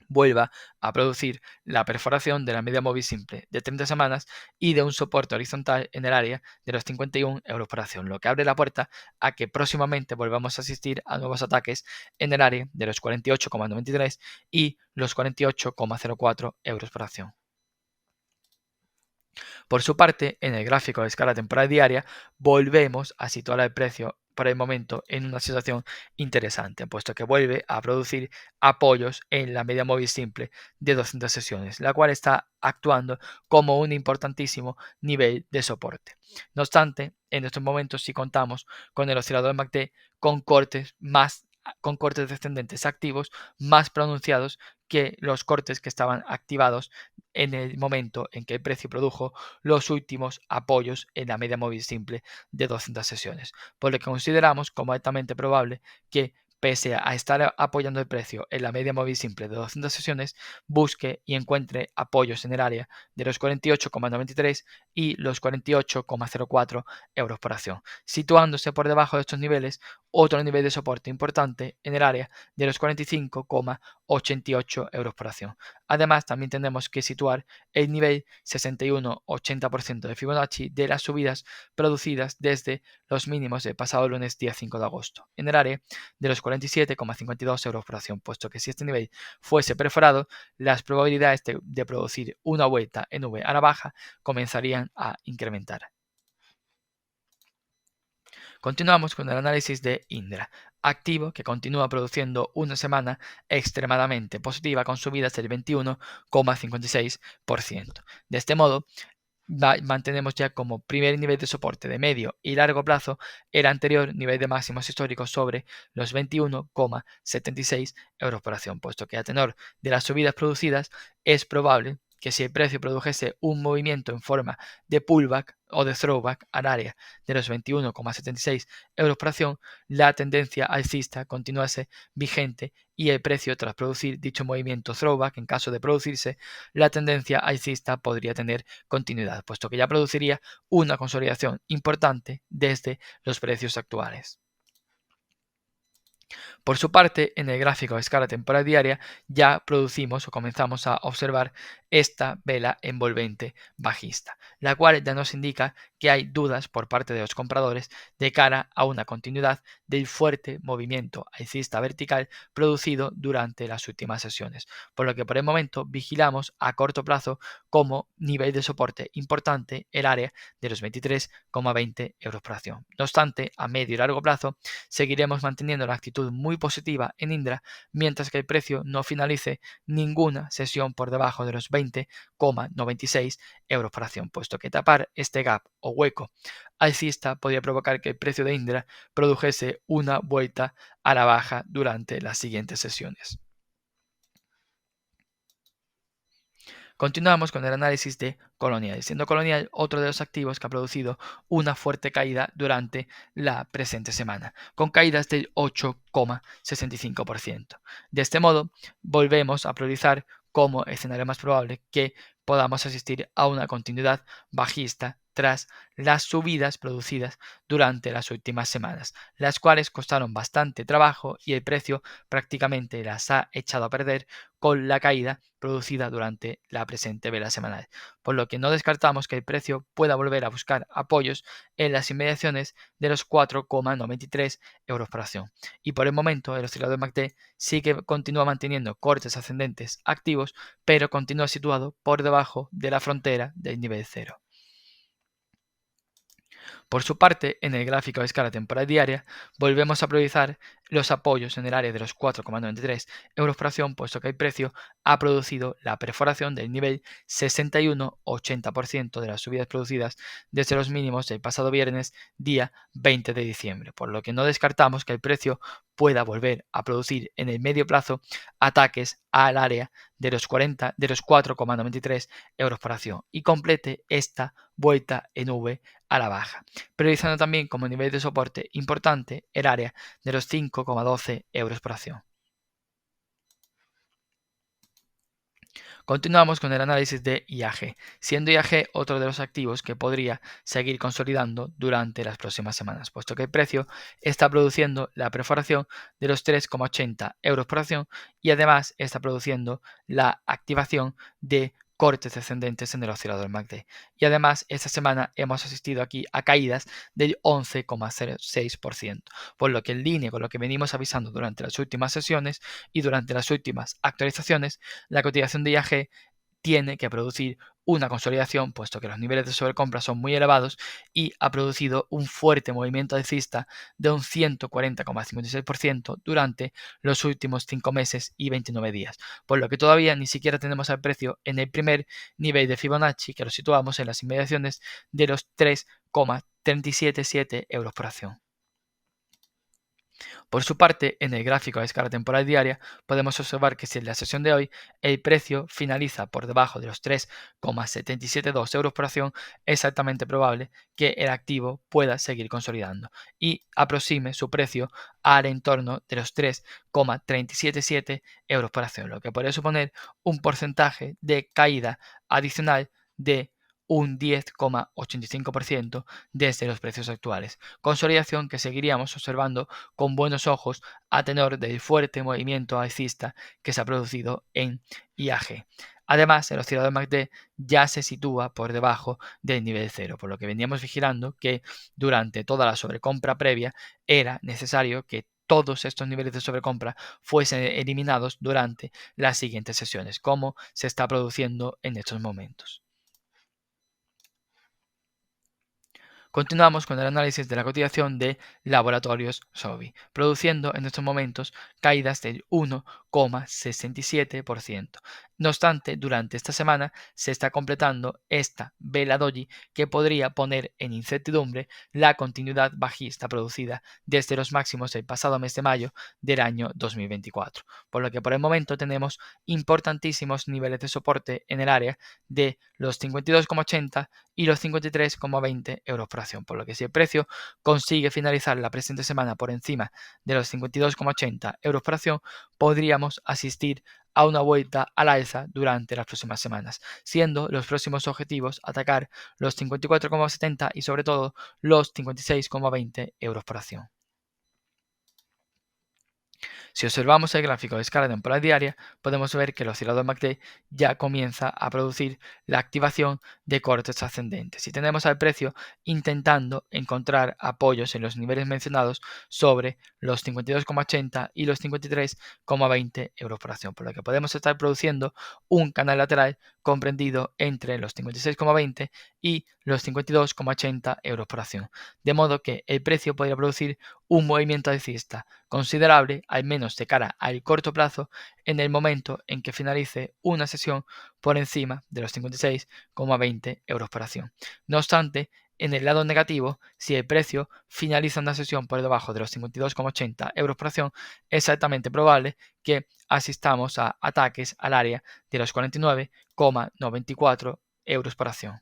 vuelva a producir la perforación de la media móvil simple de 30 semanas y de un soporte horizontal en el área de los 51 euros por acción, lo que abre la puerta a que próximamente volvamos a asistir a nuevos ataques en el área de los 48,93 y los 48,04 euros por acción. Por su parte, en el gráfico de escala temporal diaria, volvemos a situar el precio por el momento en una situación interesante, puesto que vuelve a producir apoyos en la media móvil simple de 200 sesiones, la cual está actuando como un importantísimo nivel de soporte. No obstante, en estos momentos sí contamos con el oscilador MACD con cortes descendentes activos más pronunciados que los cortes que estaban activados en el momento en que el precio produjo los últimos apoyos en la media móvil simple de 200 sesiones, por lo que consideramos como altamente probable que pese a estar apoyando el precio en la media móvil simple de 200 sesiones, busque y encuentre apoyos en el área de los 48,93 y los 48,04 euros por acción, situándose por debajo de estos niveles otro nivel de soporte importante en el área de los 45,8 88 euros por acción. Además, también tenemos que situar el nivel 61-80% de Fibonacci de las subidas producidas desde los mínimos del pasado lunes día 5 de agosto, en el área de los 47,52 euros por acción, puesto que si este nivel fuese perforado, las probabilidades de producir una vuelta en V a la baja comenzarían a incrementar. Continuamos con el análisis de Indra, activo que continúa produciendo una semana extremadamente positiva con subidas del 21,56%. De este modo, mantenemos ya como primer nivel de soporte de medio y largo plazo el anterior nivel de máximos históricos sobre los 21,76 euros por acción, puesto que a tenor de las subidas producidas es probable que si el precio produjese un movimiento en forma de pullback o de throwback al área de los 21,76 euros por acción, la tendencia alcista continuase vigente y el precio tras producir dicho movimiento throwback, en caso de producirse, la tendencia alcista podría tener continuidad, puesto que ya produciría una consolidación importante desde los precios actuales. Por su parte, en el gráfico a escala temporal diaria ya producimos o comenzamos a observar esta vela envolvente bajista, la cual ya nos indica que hay dudas por parte de los compradores de cara a una continuidad del fuerte movimiento alcista vertical producido durante las últimas sesiones, por lo que por el momento vigilamos a corto plazo como nivel de soporte importante el área de los 23,20 euros por acción. No obstante, a medio y largo plazo seguiremos manteniendo la actitud muy positiva en Indra mientras que el precio no finalice ninguna sesión por debajo de los 20,96 euros por acción, puesto que tapar este gap o hueco alcista podría provocar que el precio de Indra produjese una vuelta a la baja durante las siguientes sesiones. Continuamos con el análisis de Colonial, siendo Colonial otro de los activos que ha producido una fuerte caída durante la presente semana, con caídas del 8,65%. De este modo, volvemos a priorizar como escenario más probable que podamos asistir a una continuidad bajista tras las subidas producidas durante las últimas semanas, las cuales costaron bastante trabajo y el precio prácticamente las ha echado a perder con la caída producida durante la presente vela semanal, por lo que no descartamos que el precio pueda volver a buscar apoyos en las inmediaciones de los 4,93 euros por acción. Y por el momento el oscilador MACD sí que continúa manteniendo cortes ascendentes activos, pero continúa situado por debajo de la frontera del nivel 0. Por su parte, en el gráfico de escala temporal diaria, volvemos a priorizar los apoyos en el área de los 4,93 euros por acción, puesto que el precio ha producido la perforación del nivel 61-80% de las subidas producidas desde los mínimos del pasado viernes, día 20 de diciembre, por lo que no descartamos que el precio pueda volver a producir en el medio plazo ataques al área de los 4,93 euros por acción y complete esta vuelta en V a la baja, priorizando también como nivel de soporte importante el área de los 5,12 euros por acción. Continuamos con el análisis de IAG, siendo IAG otro de los activos que podría seguir consolidando durante las próximas semanas, puesto que el precio está produciendo la perforación de los 3,80 euros por acción y además está produciendo la activación de cortes descendentes en el oscilador MACD. Y además esta semana hemos asistido aquí a caídas del 11,06%, por lo que en línea con lo que venimos avisando durante las últimas sesiones y durante las últimas actualizaciones, la cotización de IAG tiene que producir una consolidación, puesto que los niveles de sobrecompra son muy elevados y ha producido un fuerte movimiento alcista de un 140,56% durante los últimos 5 meses y 29 días, por lo que todavía ni siquiera tenemos al precio en el primer nivel de Fibonacci, que lo situamos en las inmediaciones de los 3,377 euros por acción. Por su parte, en el gráfico a escala temporal diaria, podemos observar que si en la sesión de hoy el precio finaliza por debajo de los 3,772 euros por acción, es altamente probable que el activo pueda seguir consolidando y aproxime su precio al entorno de los 3,377 euros por acción, lo que podría suponer un porcentaje de caída adicional de un 10,85% desde los precios actuales, consolidación que seguiríamos observando con buenos ojos a tenor del fuerte movimiento alcista que se ha producido en IAG. Además, el oscilador MACD ya se sitúa por debajo del nivel cero, por lo que veníamos vigilando que durante toda la sobrecompra previa era necesario que todos estos niveles de sobrecompra fuesen eliminados durante las siguientes sesiones, como se está produciendo en estos momentos. Continuamos con el análisis de la cotización de Laboratorios Sobi, produciendo en estos momentos caídas del 1,67%. No obstante, durante esta semana se está completando esta vela doji que podría poner en incertidumbre la continuidad bajista producida desde los máximos del pasado mes de mayo del año 2024, por lo que por el momento tenemos importantísimos niveles de soporte en el área de los 52,80 y los 53,20 euros por acción, por lo que si el precio consigue finalizar la presente semana por encima de los 52,80 euros por acción, podríamos asistir a una vuelta al alza durante las próximas semanas, siendo los próximos objetivos atacar los 54,70 y sobre todo los 56,20 euros por acción. Si observamos el gráfico de escala temporal diaria, podemos ver que el oscilador MACD ya comienza a producir la activación de cortes ascendentes y tenemos al precio intentando encontrar apoyos en los niveles mencionados sobre los 52,80 y los 53,20 euros por acción, por lo que podemos estar produciendo un canal lateral comprendido entre los 56,20 y los 52,80 euros por acción, de modo que el precio podría producir un movimiento alcista considerable, al menos de cara al corto plazo, en el momento en que finalice una sesión por encima de los 56,20 euros por acción. No obstante, en el lado negativo, si el precio finaliza una sesión por debajo de los 52,80 euros por acción, es altamente probable que asistamos a ataques al área de los 49,94 euros por acción.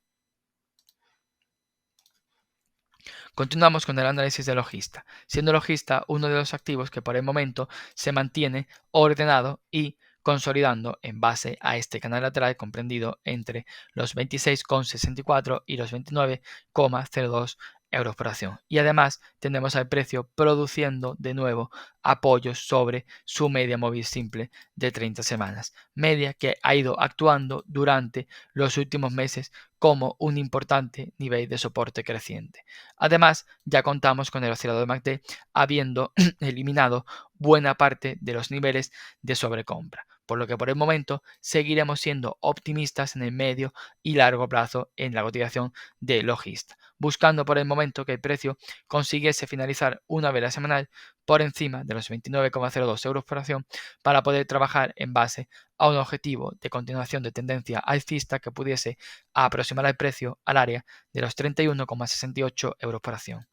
Continuamos con el análisis de logista, siendo logista uno de los activos que por el momento se mantiene ordenado y consolidando en base a este canal lateral comprendido entre los 26,64 y los 29,02 euros por acción. Y además tenemos al precio produciendo de nuevo apoyos sobre su media móvil simple de 30 semanas, media que ha ido actuando durante los últimos meses como un importante nivel de soporte creciente. Además, ya contamos con el oscilador MACD habiendo eliminado buena parte de los niveles de sobrecompra, por lo que por el momento seguiremos siendo optimistas en el medio y largo plazo en la cotización de logista, buscando por el momento que el precio consiguiese finalizar una vela semanal por encima de los 29,02 euros por acción para poder trabajar en base a un objetivo de continuación de tendencia alcista que pudiese aproximar el precio al área de los 31,68 euros por acción.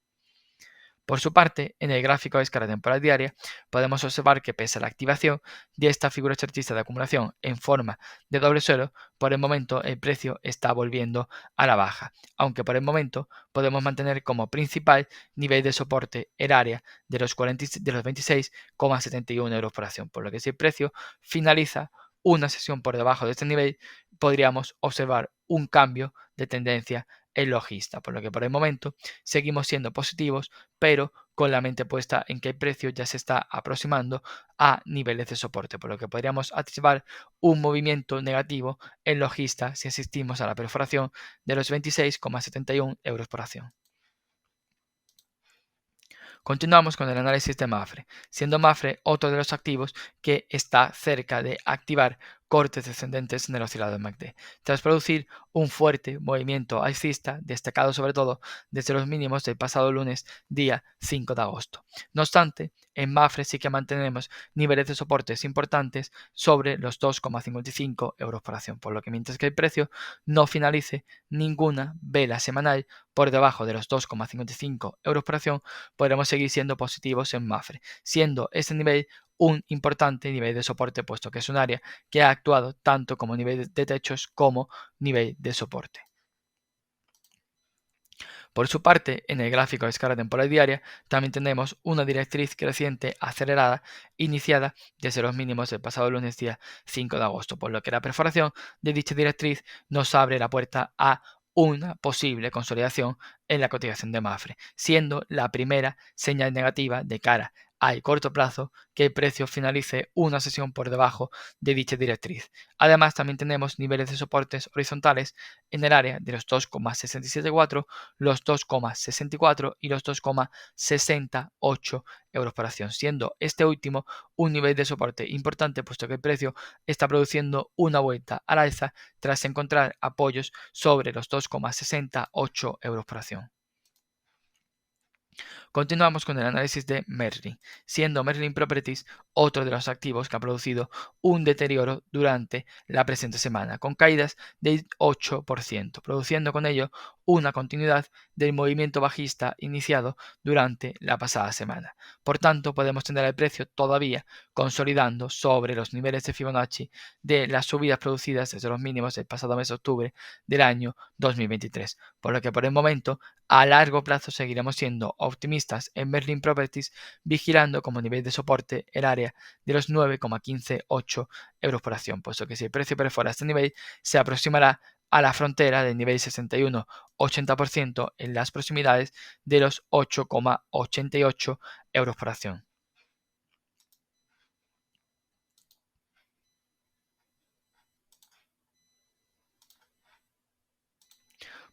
Por su parte, en el gráfico de escala temporal diaria, podemos observar que pese a la activación de esta figura chartista de acumulación en forma de doble suelo, por el momento el precio está volviendo a la baja, aunque por el momento podemos mantener como principal nivel de soporte el área de los 26,71 euros por acción, por lo que si el precio finaliza una sesión por debajo de este nivel, podríamos observar un cambio de tendencia en logista, por lo que por el momento seguimos siendo positivos, pero con la mente puesta en que el precio ya se está aproximando a niveles de soporte, por lo que podríamos activar un movimiento negativo en logista si asistimos a la perforación de los 26,71 euros por acción. Continuamos con el análisis de Mafre, siendo Mafre otro de los activos que está cerca de activar cortes descendentes en el oscilador MACD, tras producir un fuerte movimiento alcista, destacado sobre todo desde los mínimos del pasado lunes día 5 de agosto. No obstante, en Mafre sí que mantenemos niveles de soportes importantes sobre los 2,55 euros por acción, por lo que mientras que el precio no finalice ninguna vela semanal por debajo de los 2,55 euros por acción, podremos seguir siendo positivos en Mafre, siendo este nivel un importante nivel de soporte, puesto que es un área que ha actuado tanto como nivel de techos como nivel de soporte. Por su parte, en el gráfico de escala temporal diaria también tenemos una directriz creciente acelerada iniciada desde los mínimos del pasado lunes día 5 de agosto, por lo que la perforación de dicha directriz nos abre la puerta a una posible consolidación en la cotización de Mapfre, siendo la primera señal negativa de cara al corto plazo que el precio finalice una sesión por debajo de dicha directriz. Además, también tenemos niveles de soportes horizontales en el área de los 2,674, los 2,64 y los 2,68 euros por acción, siendo este último un nivel de soporte importante puesto que el precio está produciendo una vuelta al alza tras encontrar apoyos sobre los 2,68 euros por acción. Continuamos con el análisis de Merlin, siendo Merlin Properties otro de los activos que ha producido un deterioro durante la presente semana, con caídas del 8%, produciendo con ello una continuidad del movimiento bajista iniciado durante la pasada semana. Por tanto, podemos tener el precio todavía consolidando sobre los niveles de Fibonacci de las subidas producidas desde los mínimos del pasado mes de octubre del año 2023, por lo que por el momento a largo plazo seguiremos siendo optimistas en Merlin Properties, vigilando como nivel de soporte el área de los 9,158 euros por acción, puesto que si el precio perfora este nivel, se aproximará a la frontera del nivel 61,80% en las proximidades de los 8,88 euros por acción.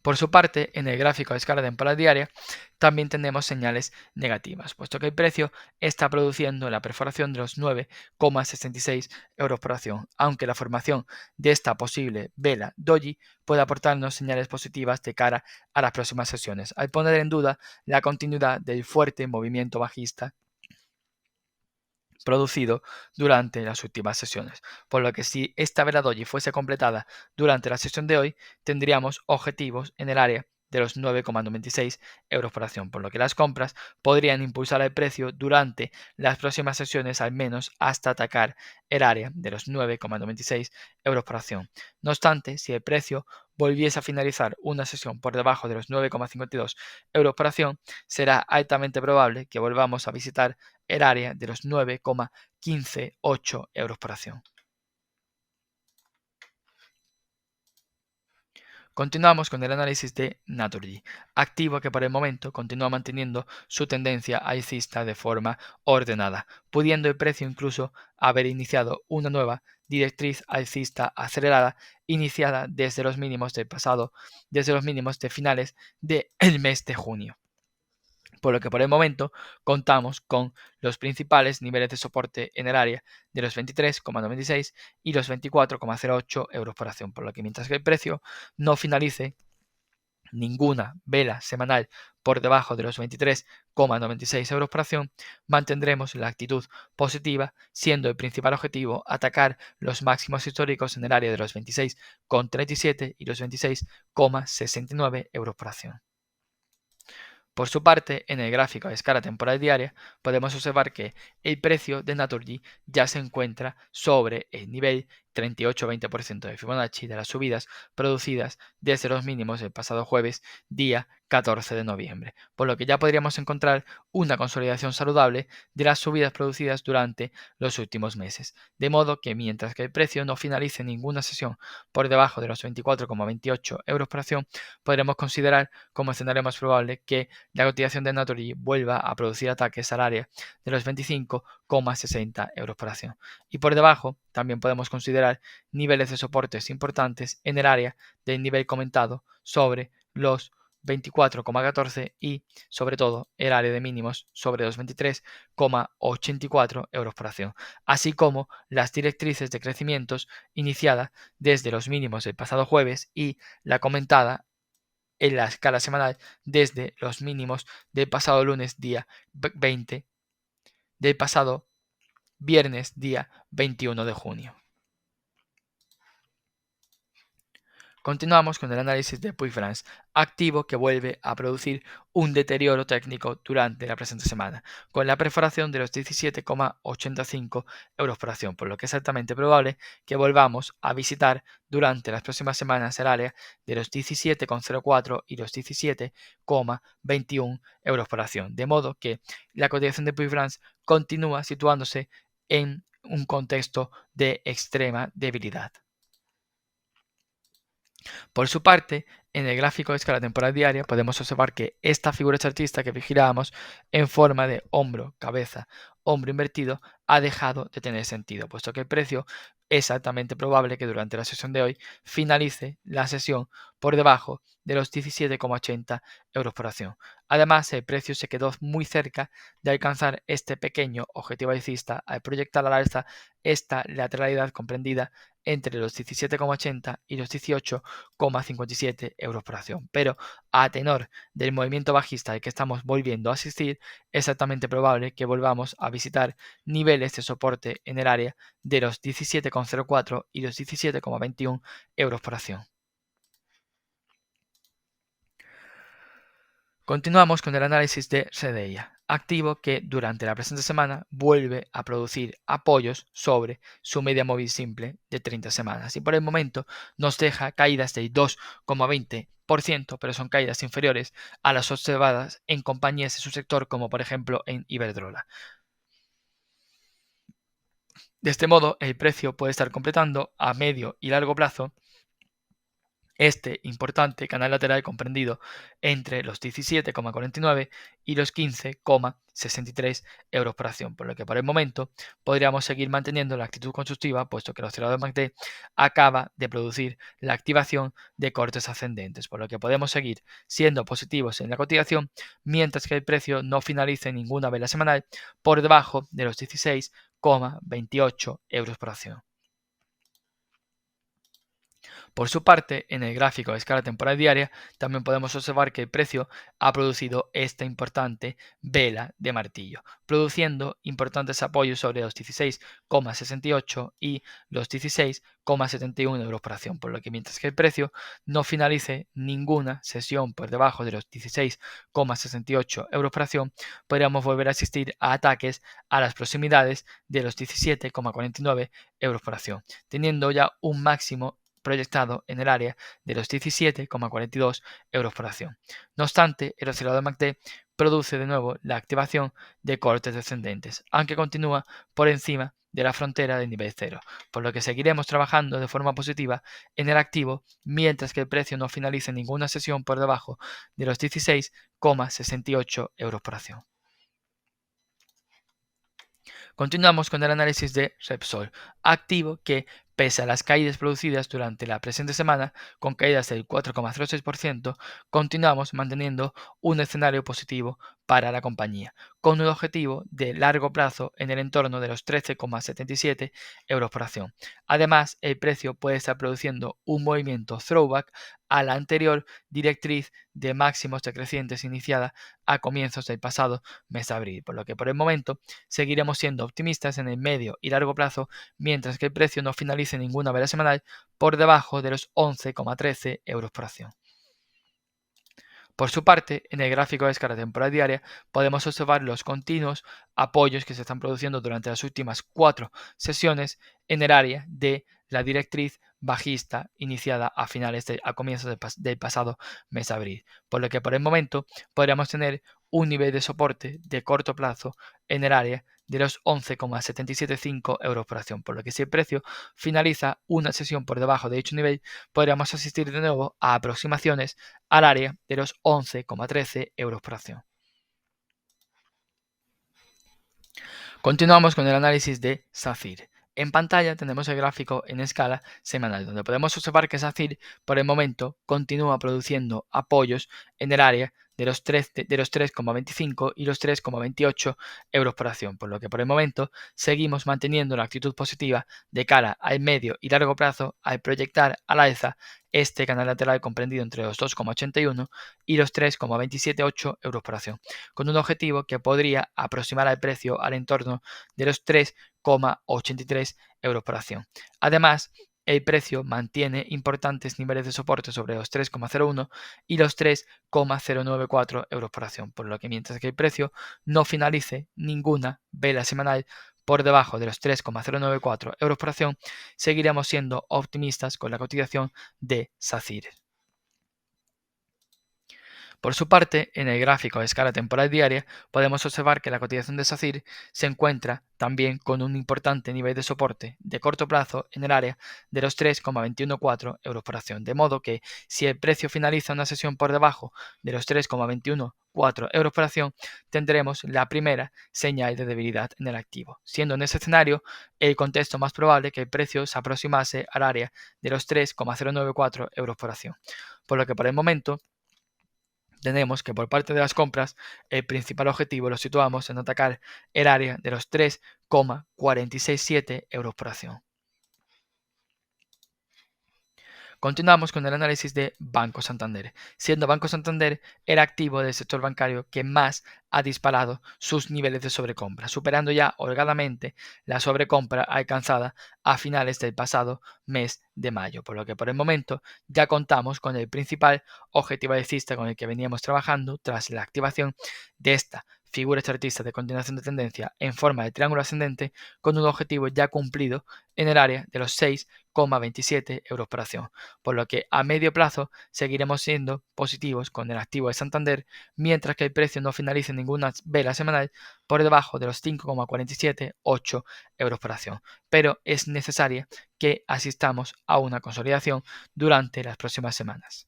Por su parte, en el gráfico de escala temporal diaria, también tenemos señales negativas, puesto que el precio está produciendo la perforación de los 9,66 euros por acción, aunque la formación de esta posible vela doji puede aportarnos señales positivas de cara a las próximas sesiones, al poner en duda la continuidad del fuerte movimiento bajista producido durante las últimas sesiones, por lo que si esta vela doji fuese completada durante la sesión de hoy, tendríamos objetivos en el área de los 9,96 euros por acción, por lo que las compras podrían impulsar el precio durante las próximas sesiones al menos hasta atacar el área de los 9,96 euros por acción. No obstante, si el precio volviese a finalizar una sesión por debajo de los 9,52 euros por acción, será altamente probable que volvamos a visitar el área de los 9,158 euros por acción. Continuamos con el análisis de Naturgy, activo que por el momento continúa manteniendo su tendencia alcista de forma ordenada, pudiendo el precio incluso haber iniciado una nueva directriz alcista acelerada iniciada desde los mínimos del pasado, desde los mínimos de finales del mes de junio, por lo que por el momento contamos con los principales niveles de soporte en el área de los 23,96 y los 24,08 euros por acción, por lo que mientras que el precio no finalice ninguna vela semanal por debajo de los 23,96 euros por acción, mantendremos la actitud positiva, siendo el principal objetivo atacar los máximos históricos en el área de los 26,37 y los 26,69 euros por acción. Por su parte, en el gráfico a escala temporal diaria, podemos observar que el precio de Naturgy ya se encuentra sobre el nivel 38,20% de Fibonacci de las subidas producidas desde los mínimos del pasado jueves, día 14 de noviembre, por lo que ya podríamos encontrar una consolidación saludable de las subidas producidas durante los últimos meses, de modo que mientras que el precio no finalice ninguna sesión por debajo de los 24,28 euros por acción, podremos considerar como escenario más probable que la cotización de Naturgy vuelva a producir ataques al área de los 25,60 euros por acción. Y por debajo también podemos considerar niveles de soportes importantes en el área del nivel comentado sobre los 24,14 y sobre todo el área de mínimos sobre los 23,84 euros por acción, así como las directrices de crecimientos iniciadas desde los mínimos del pasado jueves y la comentada en la escala semanal desde los mínimos del pasado lunes día 20 del pasado viernes día 21 de junio. Continuamos con el análisis de Puy France, activo que vuelve a producir un deterioro técnico durante la presente semana, con la perforación de los 17,85 euros por acción, por lo que es altamente probable que volvamos a visitar durante las próximas semanas el área de los 17,04 y los 17,21 euros por acción, de modo que la cotización de Puy France continúa situándose en un contexto de extrema debilidad. Por su parte, en el gráfico de escala temporal diaria podemos observar que esta figura chartista que vigilábamos en forma de hombro, cabeza, hombro invertido ha dejado de tener sentido, puesto que el precio es altamente probable que durante la sesión de hoy finalice la sesión por debajo de los 17,80 euros por acción. Además, el precio se quedó muy cerca de alcanzar este pequeño objetivo alcista al proyectar al alza esta lateralidad comprendida entre los 17,80 y los 18,57 euros por acción. Pero a tenor del movimiento bajista al que estamos volviendo a asistir, es altamente probable que volvamos a visitar niveles de soporte en el área de los 17,04 y los 17,21 euros por acción. Continuamos con el análisis de Redeia, activo que durante la presente semana vuelve a producir apoyos sobre su media móvil simple de 30 semanas y por el momento nos deja caídas del 2,20%, pero son caídas inferiores a las observadas en compañías de su sector como por ejemplo en Iberdrola. De este modo, el precio puede estar completando a medio y largo plazo este importante canal lateral comprendido entre los 17,49 y los 15,63 euros por acción, por lo que por el momento podríamos seguir manteniendo la actitud constructiva, puesto que el oscilador MACD acaba de producir la activación de cortes ascendentes, por lo que podemos seguir siendo positivos en la cotización mientras que el precio no finalice ninguna vela semanal por debajo de los 16,28 euros por acción. Por su parte, en el gráfico de escala temporal diaria, también podemos observar que el precio ha producido esta importante vela de martillo, produciendo importantes apoyos sobre los 16,68 y los 16,71 euros por acción, por lo que mientras que el precio no finalice ninguna sesión por debajo de los 16,68 euros por acción, podríamos volver a asistir a ataques a las proximidades de los 17,49 euros por acción, teniendo ya un máximo proyectado en el área de los 17,42 euros por acción. No obstante, el oscilador MACD produce de nuevo la activación de cortes descendentes, aunque continúa por encima de la frontera del nivel cero, por lo que seguiremos trabajando de forma positiva en el activo mientras que el precio no finalice ninguna sesión por debajo de los 16,68 euros por acción. Continuamos con el análisis de Repsol, activo que, pese a las caídas producidas durante la presente semana, con caídas del 4,06%, continuamos manteniendo un escenario positivo para la compañía, con un objetivo de largo plazo en el entorno de los 13,77 euros por acción. Además, el precio puede estar produciendo un movimiento throwback a la anterior directriz de máximos decrecientes iniciada a comienzos del pasado mes de abril, por lo que por el momento seguiremos siendo optimistas en el medio y largo plazo mientras que el precio no finalice ninguna vela semanal por debajo de los 11,13 euros por acción. Por su parte, en el gráfico de escala temporal diaria podemos observar los continuos apoyos que se están produciendo durante las últimas 4 sesiones en el área de la directriz bajista iniciada a comienzos del pasado mes de abril, por lo que por el momento podríamos tener un nivel de soporte de corto plazo en el área de los 11,775 euros por acción, por lo que si el precio finaliza una sesión por debajo de dicho nivel, podríamos asistir de nuevo a aproximaciones al área de los 11,13 euros por acción. Continuamos con el análisis de SACIR. En pantalla tenemos el gráfico en escala semanal, donde podemos observar que SACIR por el momento continúa produciendo apoyos en el área de los 3,25 y los 3,28 euros por acción, por lo que por el momento seguimos manteniendo la actitud positiva de cara al medio y largo plazo al proyectar al alza este canal lateral comprendido entre los 2,81 y los 3,278 euros por acción, con un objetivo que podría aproximar al precio al entorno de los 3,83 euros por acción. Además, el precio mantiene importantes niveles de soporte sobre los 3,01 y los 3,094 euros por acción, por lo que mientras que el precio no finalice ninguna vela semanal por debajo de los 3,094 euros por acción, seguiremos siendo optimistas con la cotización de SACIR. Por su parte, en el gráfico de escala temporal diaria, podemos observar que la cotización de SACIR se encuentra también con un importante nivel de soporte de corto plazo en el área de los 3,214 euros por acción, de modo que si el precio finaliza una sesión por debajo de los 3,214 euros por acción, tendremos la primera señal de debilidad en el activo, siendo en ese escenario el contexto más probable que el precio se aproximase al área de los 3,094 euros por acción, por lo que por el momento tenemos que por parte de las compras el principal objetivo lo situamos en atacar el área de los 3,467 euros por acción. Continuamos con el análisis de Banco Santander, siendo Banco Santander el activo del sector bancario que más ha disparado sus niveles de sobrecompra, superando ya holgadamente la sobrecompra alcanzada a finales del pasado mes de mayo, por lo que por el momento ya contamos con el principal objetivo alcista con el que veníamos trabajando tras la activación de esta figura chartista de continuación de tendencia en forma de triángulo ascendente con un objetivo ya cumplido en el área de los 6,27 euros por acción, por lo que a medio plazo seguiremos siendo positivos con el activo de Santander mientras que el precio no finalice ninguna vela semanal por debajo de los 5,478 euros por acción, pero es necesaria que asistamos a una consolidación durante las próximas semanas.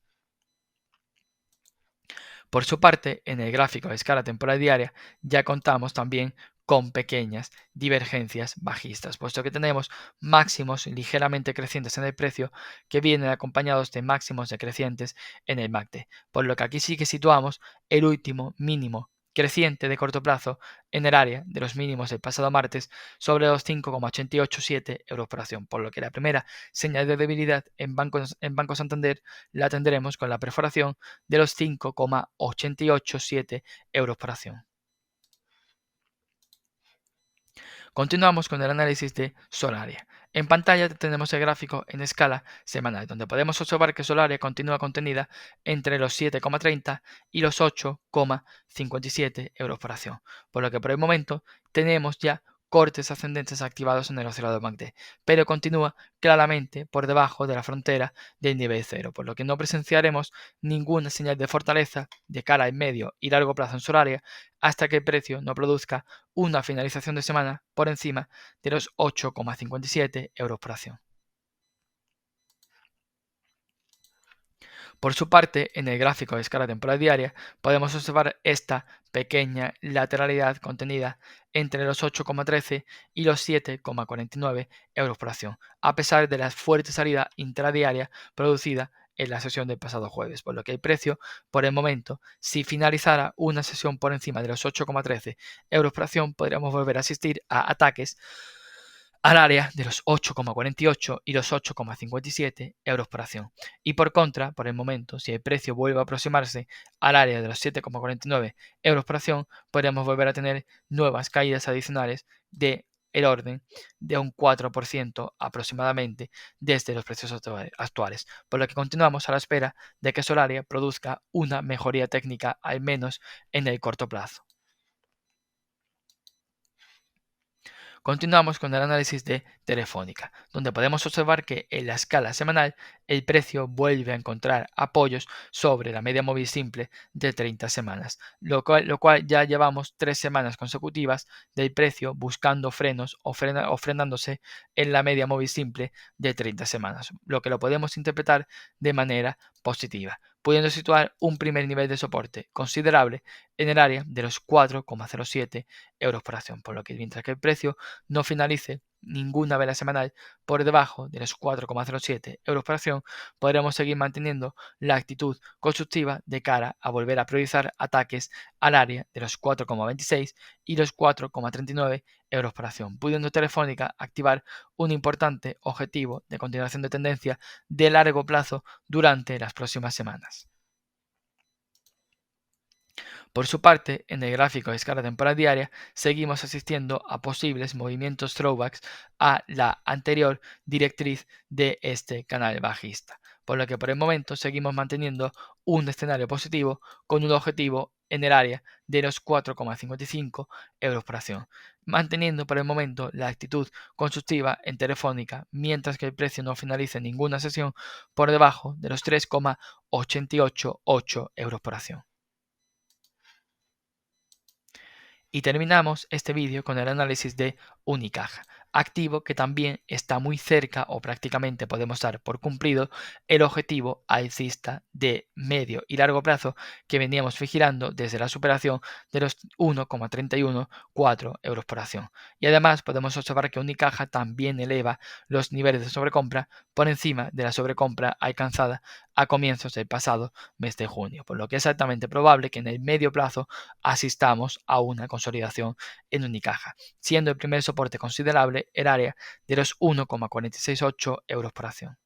Por su parte, en el gráfico de escala temporal diaria ya contamos también con pequeñas divergencias bajistas, puesto que tenemos máximos ligeramente crecientes en el precio que vienen acompañados de máximos decrecientes en el MACD, por lo que aquí sí que situamos el último mínimo creciente de corto plazo en el área de los mínimos del pasado martes sobre los 5,887 euros por acción, por lo que la primera señal de debilidad en Banco Santander la tendremos con la perforación de los 5,887 euros por acción. Continuamos con el análisis de Solaria. En pantalla tenemos el gráfico en escala semanal, donde podemos observar que Solaria continúa contenida entre los 7,30 y los 8,57 euros por acción, por lo que por el momento tenemos ya cortes ascendentes activados en el oscilador MACD, pero continúa claramente por debajo de la frontera del nivel cero, por lo que no presenciaremos ninguna señal de fortaleza de cara al medio y largo plazo en Solaria hasta que el precio no produzca una finalización de semana por encima de los 8,57 euros por acción. Por su parte, en el gráfico de escala temporal diaria podemos observar esta pequeña lateralidad contenida entre los 8,13 y los 7,49 euros por acción, a pesar de la fuerte salida intradiaria producida en la sesión del pasado jueves, por lo que el precio, por el momento, si finalizara una sesión por encima de los 8,13 euros por acción, podríamos volver a asistir a ataques al área de los 8,48 y los 8,57 euros por acción. Y por contra, por el momento, si el precio vuelve a aproximarse al área de los 7,49 euros por acción, podríamos volver a tener nuevas caídas adicionales de el orden de un 4% aproximadamente desde los precios actuales, por lo que continuamos a la espera de que Solaria produzca una mejoría técnica al menos en el corto plazo. Continuamos con el análisis de Telefónica, donde podemos observar que en la escala semanal el precio vuelve a encontrar apoyos sobre la media móvil simple de 30 semanas, lo cual ya llevamos 3 semanas consecutivas del precio buscando frenos o frenándose en la media móvil simple de 30 semanas, lo que lo podemos interpretar de manera positiva, pudiendo situar un primer nivel de soporte considerable en el área de los 4,07 euros por acción, por lo que mientras que el precio no finalice ninguna vela semanal por debajo de los 4,07 euros por acción, podremos seguir manteniendo la actitud constructiva de cara a volver a priorizar ataques al área de los 4,26 y los 4,39 euros por acción, pudiendo Telefónica activar un importante objetivo de continuación de tendencia de largo plazo durante las próximas semanas. Por su parte, en el gráfico de escala temporal diaria, seguimos asistiendo a posibles movimientos throwbacks a la anterior directriz de este canal bajista, por lo que por el momento seguimos manteniendo un escenario positivo con un objetivo en el área de los 4,55 euros por acción, manteniendo por el momento la actitud constructiva en Telefónica mientras que el precio no finalice ninguna sesión por debajo de los 3,888 euros por acción. Y terminamos este vídeo con el análisis de Unicaja, activo que también está muy cerca o prácticamente podemos dar por cumplido el objetivo alcista de medio y largo plazo que veníamos vigilando desde la superación de los 1,314 euros por acción. Y además podemos observar que Unicaja también eleva los niveles de sobrecompra por encima de la sobrecompra alcanzada a comienzos del pasado mes de junio, por lo que es altamente probable que en el medio plazo asistamos a una consolidación en Unicaja, siendo el primer soporte considerable el área de los 1,468 euros por acción.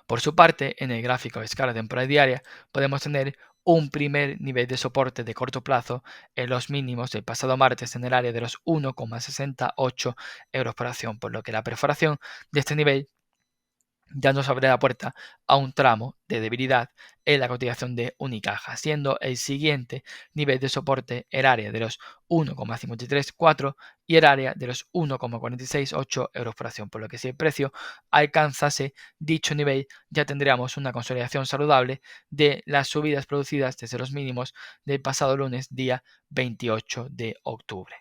Por su parte, en el gráfico de escala temporal diaria podemos tener un primer nivel de soporte de corto plazo en los mínimos del pasado martes en el área de los 1,68 euros por acción, por lo que la perforación de este nivel ya nos abre la puerta a un tramo de debilidad en la cotización de Unicaja, siendo el siguiente nivel de soporte el área de los 1,534 y el área de los 1,468 euros por acción, por lo que si el precio alcanzase dicho nivel ya tendríamos una consolidación saludable de las subidas producidas desde los mínimos del pasado lunes día 28 de octubre.